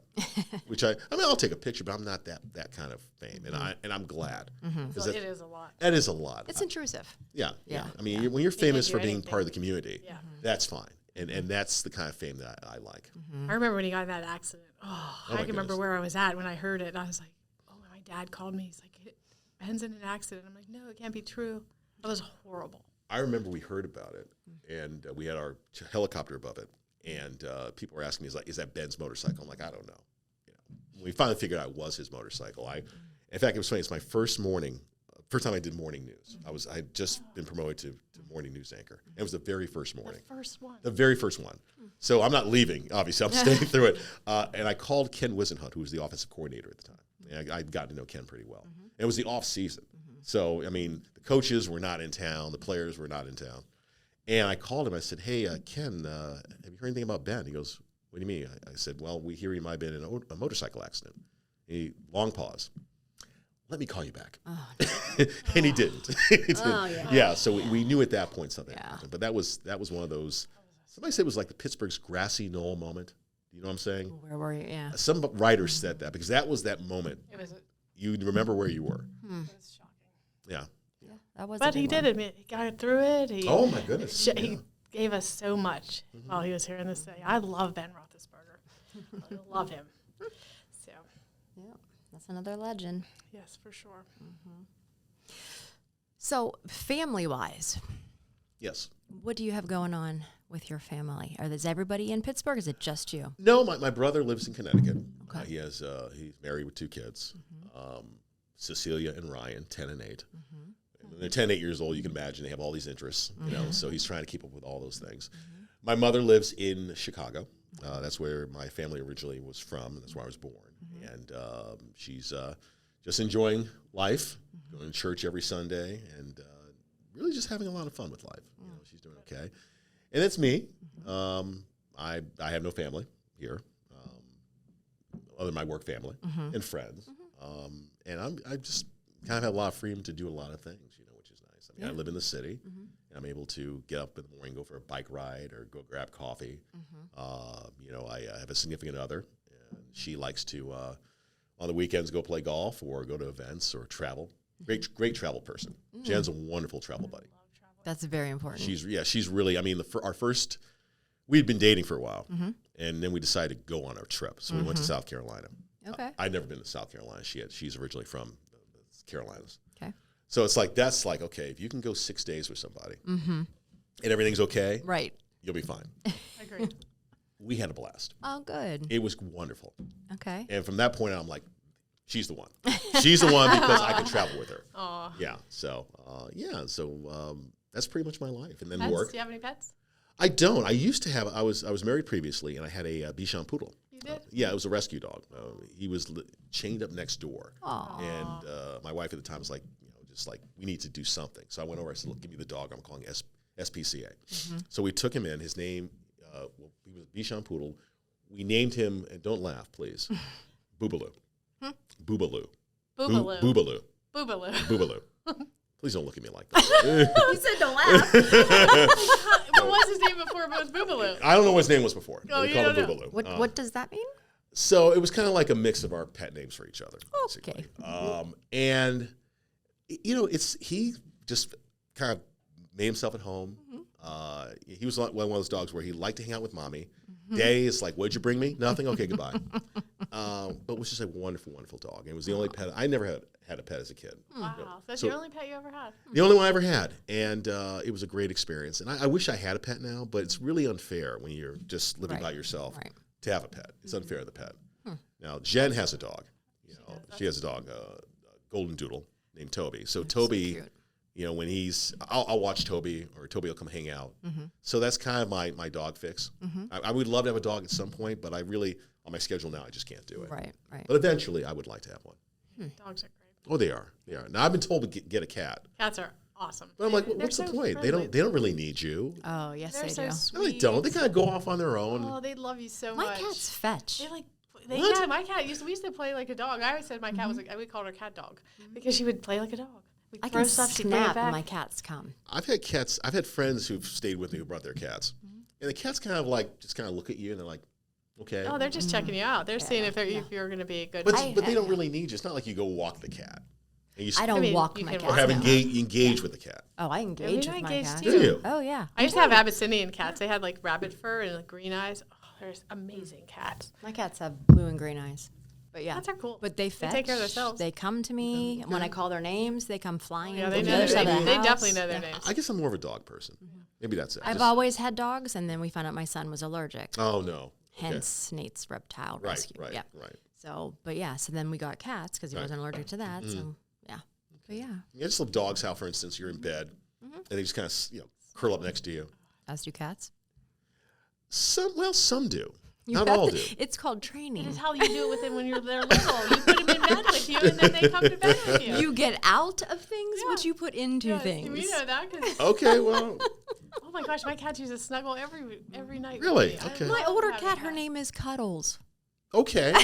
which I mean, I'll take a picture, but I'm not that kind of fame, and I'm glad. So it is a lot. That is a lot. It's intrusive. Yeah. I mean, when you're famous for being part of the community, that's fine. And that's the kind of fame that I like. I remember when he got in that accident. I can remember where I was at when I heard it. I was like, my dad called me. He's like, Ben's in an accident. I'm like, no, it can't be true. That was horrible. I remember we heard about it, and we had our helicopter above it, and people were asking me, is that Ben's motorcycle? I'm like, I don't know. We finally figured out it was his motorcycle. In fact, it was funny. It's my first time I did morning news. I had just been promoted to morning news anchor. It was the very first morning. The very first one. So I'm not leaving, obviously. I'm staying through it. And I called Ken Wisenhunt, who was the offensive coordinator at the time. And I'd gotten to know Ken pretty well. It was the off season. So, I mean, the coaches were not in town. The players were not in town. And I called him. I said, hey, Ken, have you heard anything about Ben? He goes, what do you mean? I said, well, we hear he might have been in a motorcycle accident. Long pause. Let me call you back. And he didn't. Yeah, so we knew at that point something happened. But that was one of those, somebody said it was like the Pittsburgh's grassy knoll moment. You know what I'm saying? Where were you? Yeah. Some writers said that because that was that moment. You remember where you were. It was shocking. Yeah. That was. But he did admit he got through it. Oh my goodness! He gave us so much while he was here in the city. I love Ben Roethlisberger. I love him. So. Yeah, that's another legend. Yes, for sure. So, family-wise, yes. What do you have going on with your family? Is everybody in Pittsburgh? Or is it just you? No, my brother lives in Connecticut. Okay. He's married with 2 kids, Cecilia and Ryan, 10 and 8. When they're 10 and 8 years old, you can imagine they have all these interests, so he's trying to keep up with all those things. My mother lives in Chicago. That's where my family originally was from. That's where I was born. And she's just enjoying life, going to church every Sunday, and really just having a lot of fun with life. She's doing okay. And it's me. I have no family here, other than my work family and friends. And I just kind of have a lot of freedom to do a lot of things, which is nice. I mean, I live in the city, and I'm able to get up in the morning, go for a bike ride, or go grab coffee. I have a significant other, and she likes to, on the weekends, go play golf or go to events or travel. Great travel person. Jen's a wonderful travel buddy. That's very important. She's really, I mean, our first, we'd been dating for a while, and then we decided to go on our trip. So we went to South Carolina. Okay. I'd never been to South Carolina. She's originally from the Carolinas. Okay. So it's like, that's like, okay, if you can go 6 days with somebody and everything's okay, right, you'll be fine. Agreed. We had a blast. Oh, good. It was wonderful. Okay. And from that point on, I'm like, she's the one. She's the one because I can travel with her. Aww. Yeah. So, that's pretty much my life. And then pets? work. Do you have any pets? I don't. I used to have, I was married previously, and I had a Bichon Poodle. You did? Yeah, it was a rescue dog. He was chained up next door. Aww. And my wife at the time was like, just like, we need to do something. So I went over, I said, look, give me the dog. I'm calling SPCA. So we took him in. His name, he was a Bichon Poodle. We named him, and don't laugh, please, Boobaloo. Boobaloo. Boobaloo. Boobaloo. Boobaloo. Boobaloo. Please don't look at me like that. You said don't laugh. What was his name before it was Boobaloo? I don't know what his name was before. Oh, We you called don't him know. Boobaloo. What does that mean? So it was kind of like a mix of our pet names for each other, basically. Okay. And, you know, he just kind of made himself at home. He was like one of those dogs where he liked to hang out with mommy. Daddy is like, what'd you bring me? Nothing? Okay, goodbye. But was just a wonderful, wonderful dog. And it was the only pet. I never had a pet as a kid. Wow. So that's the only pet you ever had? The only one I ever had. And it was a great experience. And I wish I had a pet now, but it's really unfair when you're just living by yourself to have a pet. It's unfair to the pet. Now, Jen has a dog. You know, she has a dog, a golden doodle named Toby. So Toby, you know, when I'll watch Toby, or Toby will come hang out. So that's kind of my dog fix. I would love to have a dog at some point, but I really, on my schedule now, I just can't do it. Right. But eventually, I would like to have one. Dogs are great. Oh, they are. Now, I've been told to get a cat. Cats are awesome. But I'm like, what's the point? Friendly. They don't really need you. Oh, yes, They're they so do. sweet. No, they don't. They kind of go off on their own. Oh, they love you so My much. cats fetch. They like. What? Yeah, my cat we used to play like a dog. I always said my cat was like, we called her cat dog because she would play like a dog. We'd I throw can stuff, she'd bring it snap back. when my cats come. I've had cats. I've had friends who've stayed with me who brought their cats, and the cats kind of like just kind of look at you and they're like, okay. Oh, they're just checking you out. They're seeing if you're going to be a good. But they don't really need you. It's not like you go walk the cat. And you I don't walk you my can cat. or have now. engage with the cat. Oh, I engage we with my engage cat. too. Do you? Oh, yeah. I used to have Abyssinian cats. They had like rabbit fur and like green eyes. Oh, there's amazing cats. My cats have blue and green eyes. But yeah. Cats are cool. But they fetch. take care of themselves. They come to me. When I call their names, they come flying. Yeah, they to know. the other side of the They house. definitely know their names. I guess I'm more of a dog person. Maybe that's it. I've always had dogs, and then we found out my son was allergic. Oh no. Hence Nate's reptile Right. rescue. Right. Yeah. Right. So, but yeah, so then we got cats because he wasn't allergic to that. So, yeah. But yeah, I just love dogs. How, for instance, you're in bed and they just kind of curl up next to you. as do cats. Some do. You Not have all to- do. It's called training. This is how you do it with them when you're little. You put them in bed with you, and then they come to bed with you. You get out of things what you put into Yeah, things. We know that 'cause- Okay. Well. oh my gosh, my cat used to snuggle every night. with Really? me. I Okay. love My older having cat, her cats. name is Cuddles. Okay. All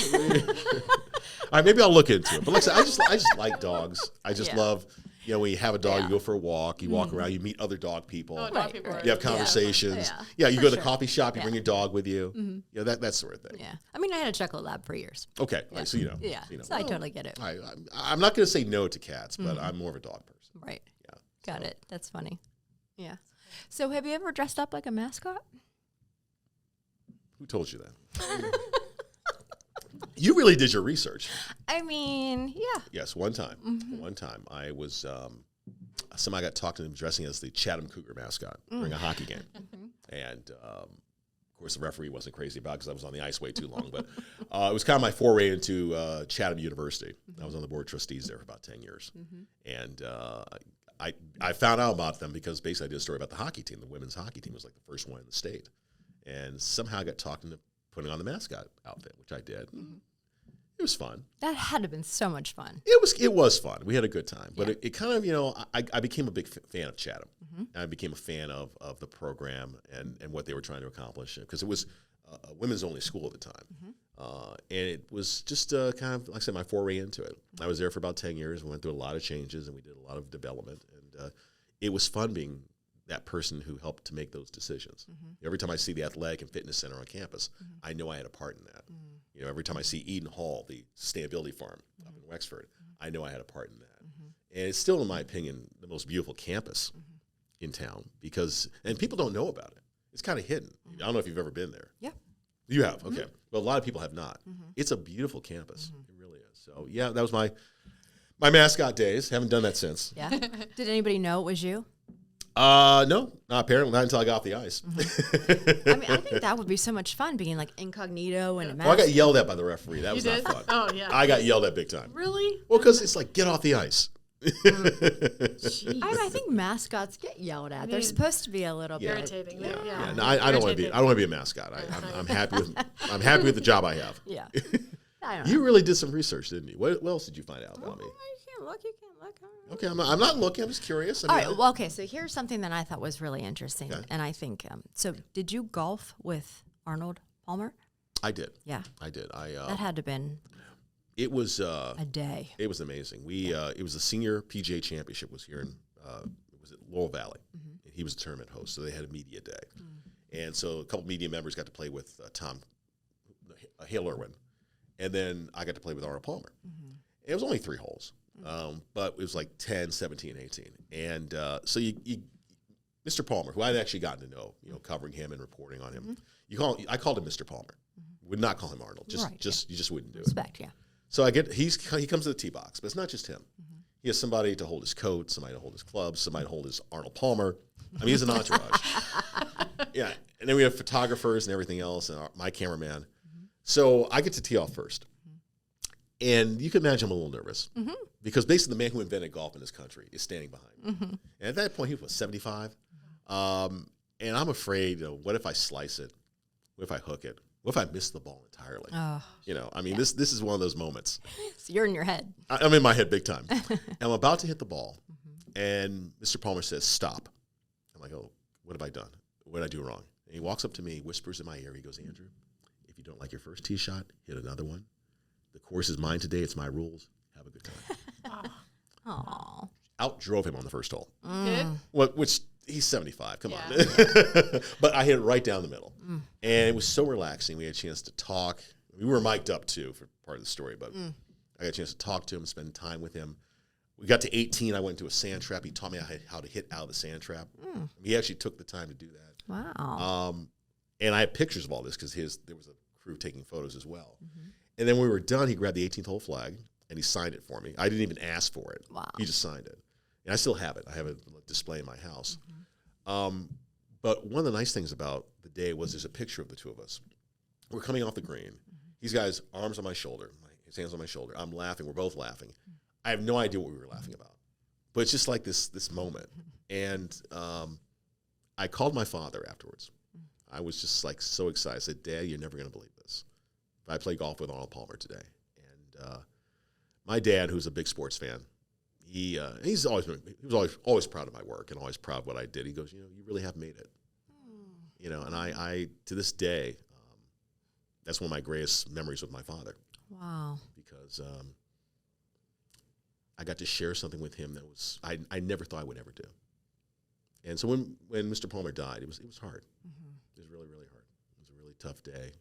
right, maybe I'll look into it. But like I said, I just like dogs. I just love, you know, when you have a dog, you go for a walk, you walk around, you meet other dog people, Oh, dog Right, people right. are- you have conversations. Yeah. Yeah, you For go to the sure. coffee shop, you bring Yeah. your dog with you. You know, that sort of thing. Yeah. I mean, I had a chocolate lab for years. Okay, all right, so you know. Yeah. So, you know. So I totally get it. I'm not going to say no to cats, but I'm more of a dog person. Right. Yeah. Got it. That's funny. Yeah. So have you ever dressed up like a mascot? Who told you that? You really did your research. I mean, yeah. Yes, one time. One time I was, somebody got talked into dressing as the Chatham Cougar mascot during a hockey game. And, of course, the referee wasn't crazy about it because I was on the ice way too long. But it was kind of my foray into Chatham University. I was on the board of trustees there for about 10 years. And I found out about them because basically I did a story about the hockey team. The women's hockey team was like the first one in the state. And somehow I got talked into putting on the mascot outfit, which I did. It was fun. That had to have been so much fun. It was fun. We had a good time. But it kind of, you know, I became a big fan of Chatham. I became a fan of the program and what they were trying to accomplish. Because it was a women's only school at the time. And it was just kind of, like I said, my foray into it. I was there for about 10 years. We went through a lot of changes and we did a lot of development. And it was fun being that person who helped to make those decisions. Every time I see the athletic and fitness center on campus, I know I had a part in that. You know, every time I see Eden Hall, the sustainability farm up in Wexford, I know I had a part in that. And it's still, in my opinion, the most beautiful campus in town and people don't know about it. It's kind of hidden. I don't know if you've ever been there. Yeah. You have? Okay. Well, a lot of people have not. It's a beautiful campus. It really is. So, yeah, that was my mascot days. Haven't done that since. Yeah. Did anybody know it was you? No, not apparently not until I got off the ice. I mean, I think that would be so much fun being like incognito and a mask. Well, I got yelled at by the referee. That was did? not fun. Oh, yeah. I got yelled at big time. Really? Well, because it's like, get off the ice. I think mascots get yelled at. They're supposed to be a little bit Irritating. Yeah. No, I don't want to be. I don't want to be a mascot. I'm happy with. I'm happy with the job I have. Yeah. I don't know. You really did some research, didn't you? What else did you find out about me? can't look. You can't look. Okay, I'm not looking. I'm just curious. All right. Well, okay. So here's something that I thought was really interesting, Okay. and I think so. Did you golf with Arnold Palmer? I did. Yeah. I did. That had to have been It was a day. It was amazing. It was the senior PGA championship was here in it was at Laurel Valley, and he was the tournament host. So they had a media day, and so a couple media members got to play with Tom Hale Irwin, and then I got to play with Arnold Palmer. It was only 3 holes, but it was like 10, 17, 18, and so you Mr. Palmer, who I'd actually gotten to know, covering him and reporting on him. I called him Mr. Palmer. Would not call him Arnold. You just wouldn't do Respect, it. yeah. So he comes to the tee box, but it's not just him. He has somebody to hold his coat, somebody to hold his clubs, somebody to hold his Arnold Palmer. I mean, he's an entourage. Yeah, and then we have photographers and everything else, and my cameraman. So I get to tee off first. And you can imagine I'm a little nervous because basically the man who invented golf in this country is standing behind me. And at that point, he was 75. And I'm afraid, what if I slice it? What if I hook it? What if I miss the ball entirely? This is one of those moments. So you're in your head. I'm in my head big time. And I'm about to hit the ball, and Mr. Palmer says, stop. I'm like, oh, what have I done? What did I do wrong? And he walks up to me, whispers in my ear. He goes, Andrew, if you don't like your first tee shot, hit another one. The course is mine today. It's my rules. Have a good time. Aww. Outdrove him on the first hole. Good. Which he's 75. Come Yeah. on. But I hit it right down the middle. And it was so relaxing. We had a chance to talk. We were mic'd up, too, for part of the story. But I got a chance to talk to him, spend time with him. We got to 18. I went into a sand trap. He taught me how to hit out of the sand trap. He actually took the time to do that. Wow. And I have pictures of all this because there was a crew taking photos as well. And then when we were done, he grabbed the 18th hole flag, and he signed it for me. I didn't even ask for it. Wow. He just signed it. And I still have it. I have it on display in my house. But one of the nice things about the day was there's a picture of the two of us. We're coming off the green. He's got his arms on my shoulder, his hands on my shoulder. I'm laughing. We're both laughing. I have no idea what we were laughing about. But it's just like this moment. And I called my father afterwards. I was just like so excited. I said, Dad, you're never going to believe this. I play golf with Arnold Palmer today. And my dad, who's a big sports fan, he was always proud of my work and always proud of what I did. He goes, you really have made it. And I to this day, that's one of my greatest memories with my father. Wow. Because I got to share something with him that was I never thought I would ever do. And so when Mr. Palmer died, it was hard. It was really, really hard. It was a really tough day.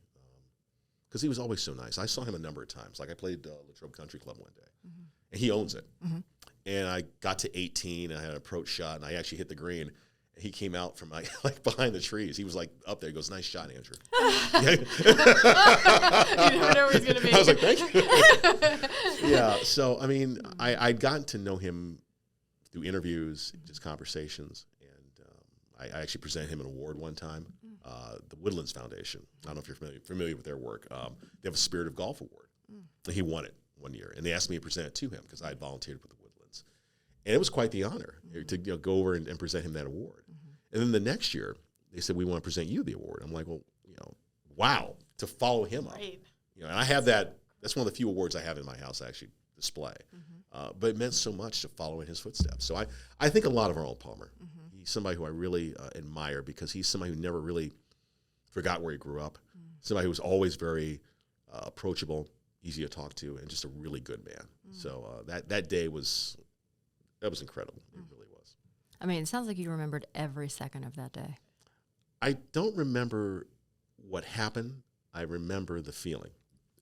Because he was always so nice. I saw him a number of times. Like I played Latrobe Country Club one day, and he owns it. And I got to 18, and I had an approach shot, and I actually hit the green. And he came out from like behind the trees. He was like up there. He goes, "Nice shot, Andrew." You never know where he's gonna be. I was like, "Thank you." Yeah. So I mean, I'd gotten to know him through interviews, just conversations, and I actually presented him an award one time. The Woodlands Foundation. I don't know if you're familiar with their work. They have a Spirit of Golf Award. And he won it one year, and they asked me to present it to him because I had volunteered with the Woodlands, and it was quite the honor to go over and present him that award. And then the next year, they said, "We want to present you the award." I'm like, "Well, wow!" To follow him up, Right. And I have that. That's one of the few awards I have in my house I actually display. But it meant so much to follow in his footsteps. So I think a lot of Arnold Palmer. He's somebody who I really admire because he's somebody who never really forgot where he grew up. Somebody who was always very approachable, easy to talk to, and just a really good man. So that day was incredible. It really was. I mean, it sounds like you remembered every second of that day. I don't remember what happened. I remember the feeling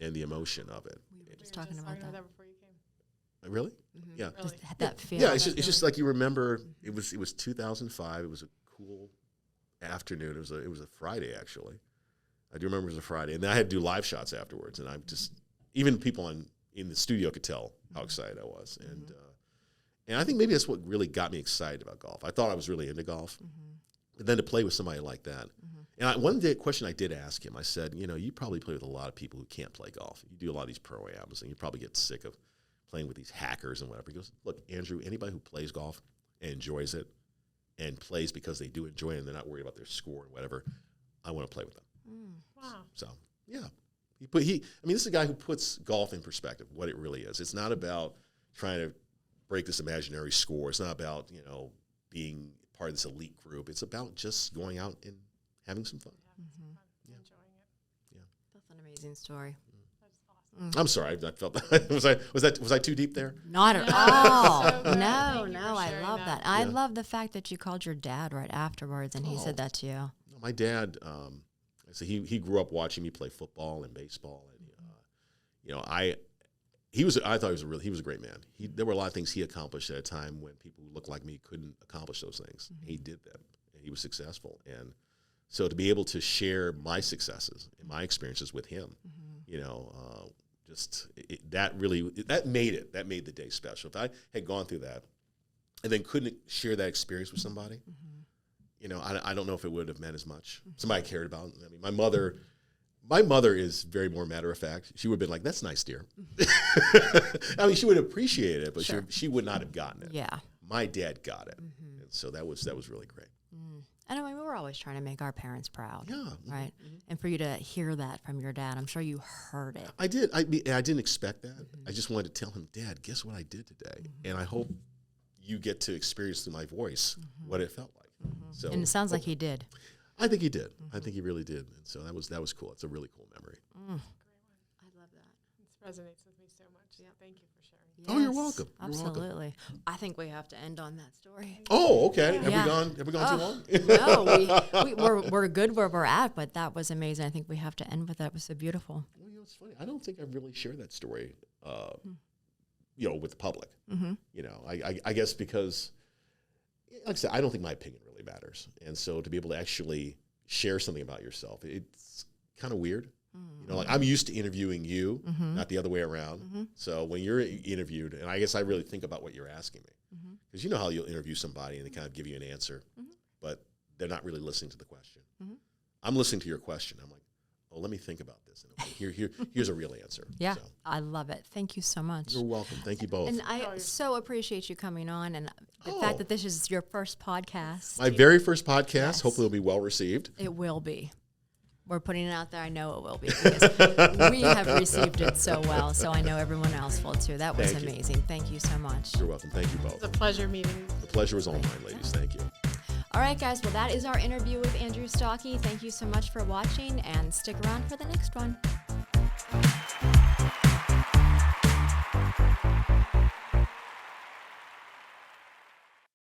and the emotion of it. We were just talking about that. Before you came. Really? Yeah. Really? Just had that feeling. Yeah, it's just like you remember. It was 2005. It was a cool afternoon. It was a Friday actually. I do remember it was a Friday, and then I had to do live shots afterwards. And I just even people in the studio could tell how excited I was, and I think maybe that's what really got me excited about golf. I thought I was really into golf, but then to play with somebody like that. And one question I did ask him, I said, you probably play with a lot of people who can't play golf. You do a lot of these pro-ams, and you probably get sick of playing with these hackers and whatever. He goes, look, Andrew, anybody who plays golf and enjoys it and plays because they do enjoy it and they're not worried about their score and whatever, I want to play with them. Wow. So, yeah. This is a guy who puts golf in perspective, what it really is. It's not about trying to break this imaginary score. It's not about, you know, being part of this elite group. It's about just going out and having some fun. Enjoying it. That's an amazing story. That's awesome. I'm sorry. I felt was I too deep there? Not at No, all. so good. No, Thank you no, for I sharing love that. that. I Yeah. love the fact that you called your dad right afterwards and he said that to you. No, my dad, so he grew up watching me play football and baseball, and you know, I thought he was a great man. There were a lot of things he accomplished at a time when people who looked like me couldn't accomplish those things. He did them, and he was successful. And so to be able to share my successes and my experiences with him, you know, that made the day special. If I had gone through that and then couldn't share that experience with somebody, you know, I don't know if it would have meant as much. Somebody I cared about. I mean, my mother is very more matter of fact. She would have been like, "That's nice, dear." I mean, she would appreciate it, but she would not have gotten it. Yeah. My dad got it, and so that was really great. And I mean, we're always trying to make our parents proud. Yeah. Right. And for you to hear that from your dad, I'm sure you heard it. I did. I didn't expect that. I just wanted to tell him, "Dad, guess what I did today?" And I hope you get to experience through my voice what it felt like. So, And it sounds like he did. I think he did. I think he really did. And so that was cool. It's a really cool memory. I love that. This resonates with me so much. Yeah. Thank you for sharing. Oh, you're welcome. You're welcome. Absolutely. I think we have to end on that story. Oh, okay. Yeah. Have we gone too long? No, we're good where we're at, but that was amazing. I think we have to end with that. It was so beautiful. Well, you know, it's funny. I don't think I've really shared that story, you know, with the public. You know, I guess because, like I said, I don't think my opinion really matters. And so to be able to actually share something about yourself, it's kind of weird. You know, like I'm used to interviewing you, not the other way around. So when you're interviewed, and I guess I really think about what you're asking me. Because you know how you'll interview somebody and they kind of give you an answer, but they're not really listening to the question. I'm listening to your question. I'm like, oh, let me think about this. And okay, here's a real answer. Yeah, So, I love it. Thank you so much. you're welcome. Thank you both. And I so appreciate you coming on and the fact that this is your first podcast. My very first podcast. Yes. Hopefully it'll be well received. It will be. We're putting it out there. I know it will be because we have received it so well. So I know everyone else will too. That was Thank you. amazing. Thank you so much. You're welcome. Thank you both. It's a pleasure meeting. The pleasure was all mine, ladies. Thank you. All right, guys. Well, that is our interview with Andrew Stockey. Thank you so much for watching and stick around for the next one.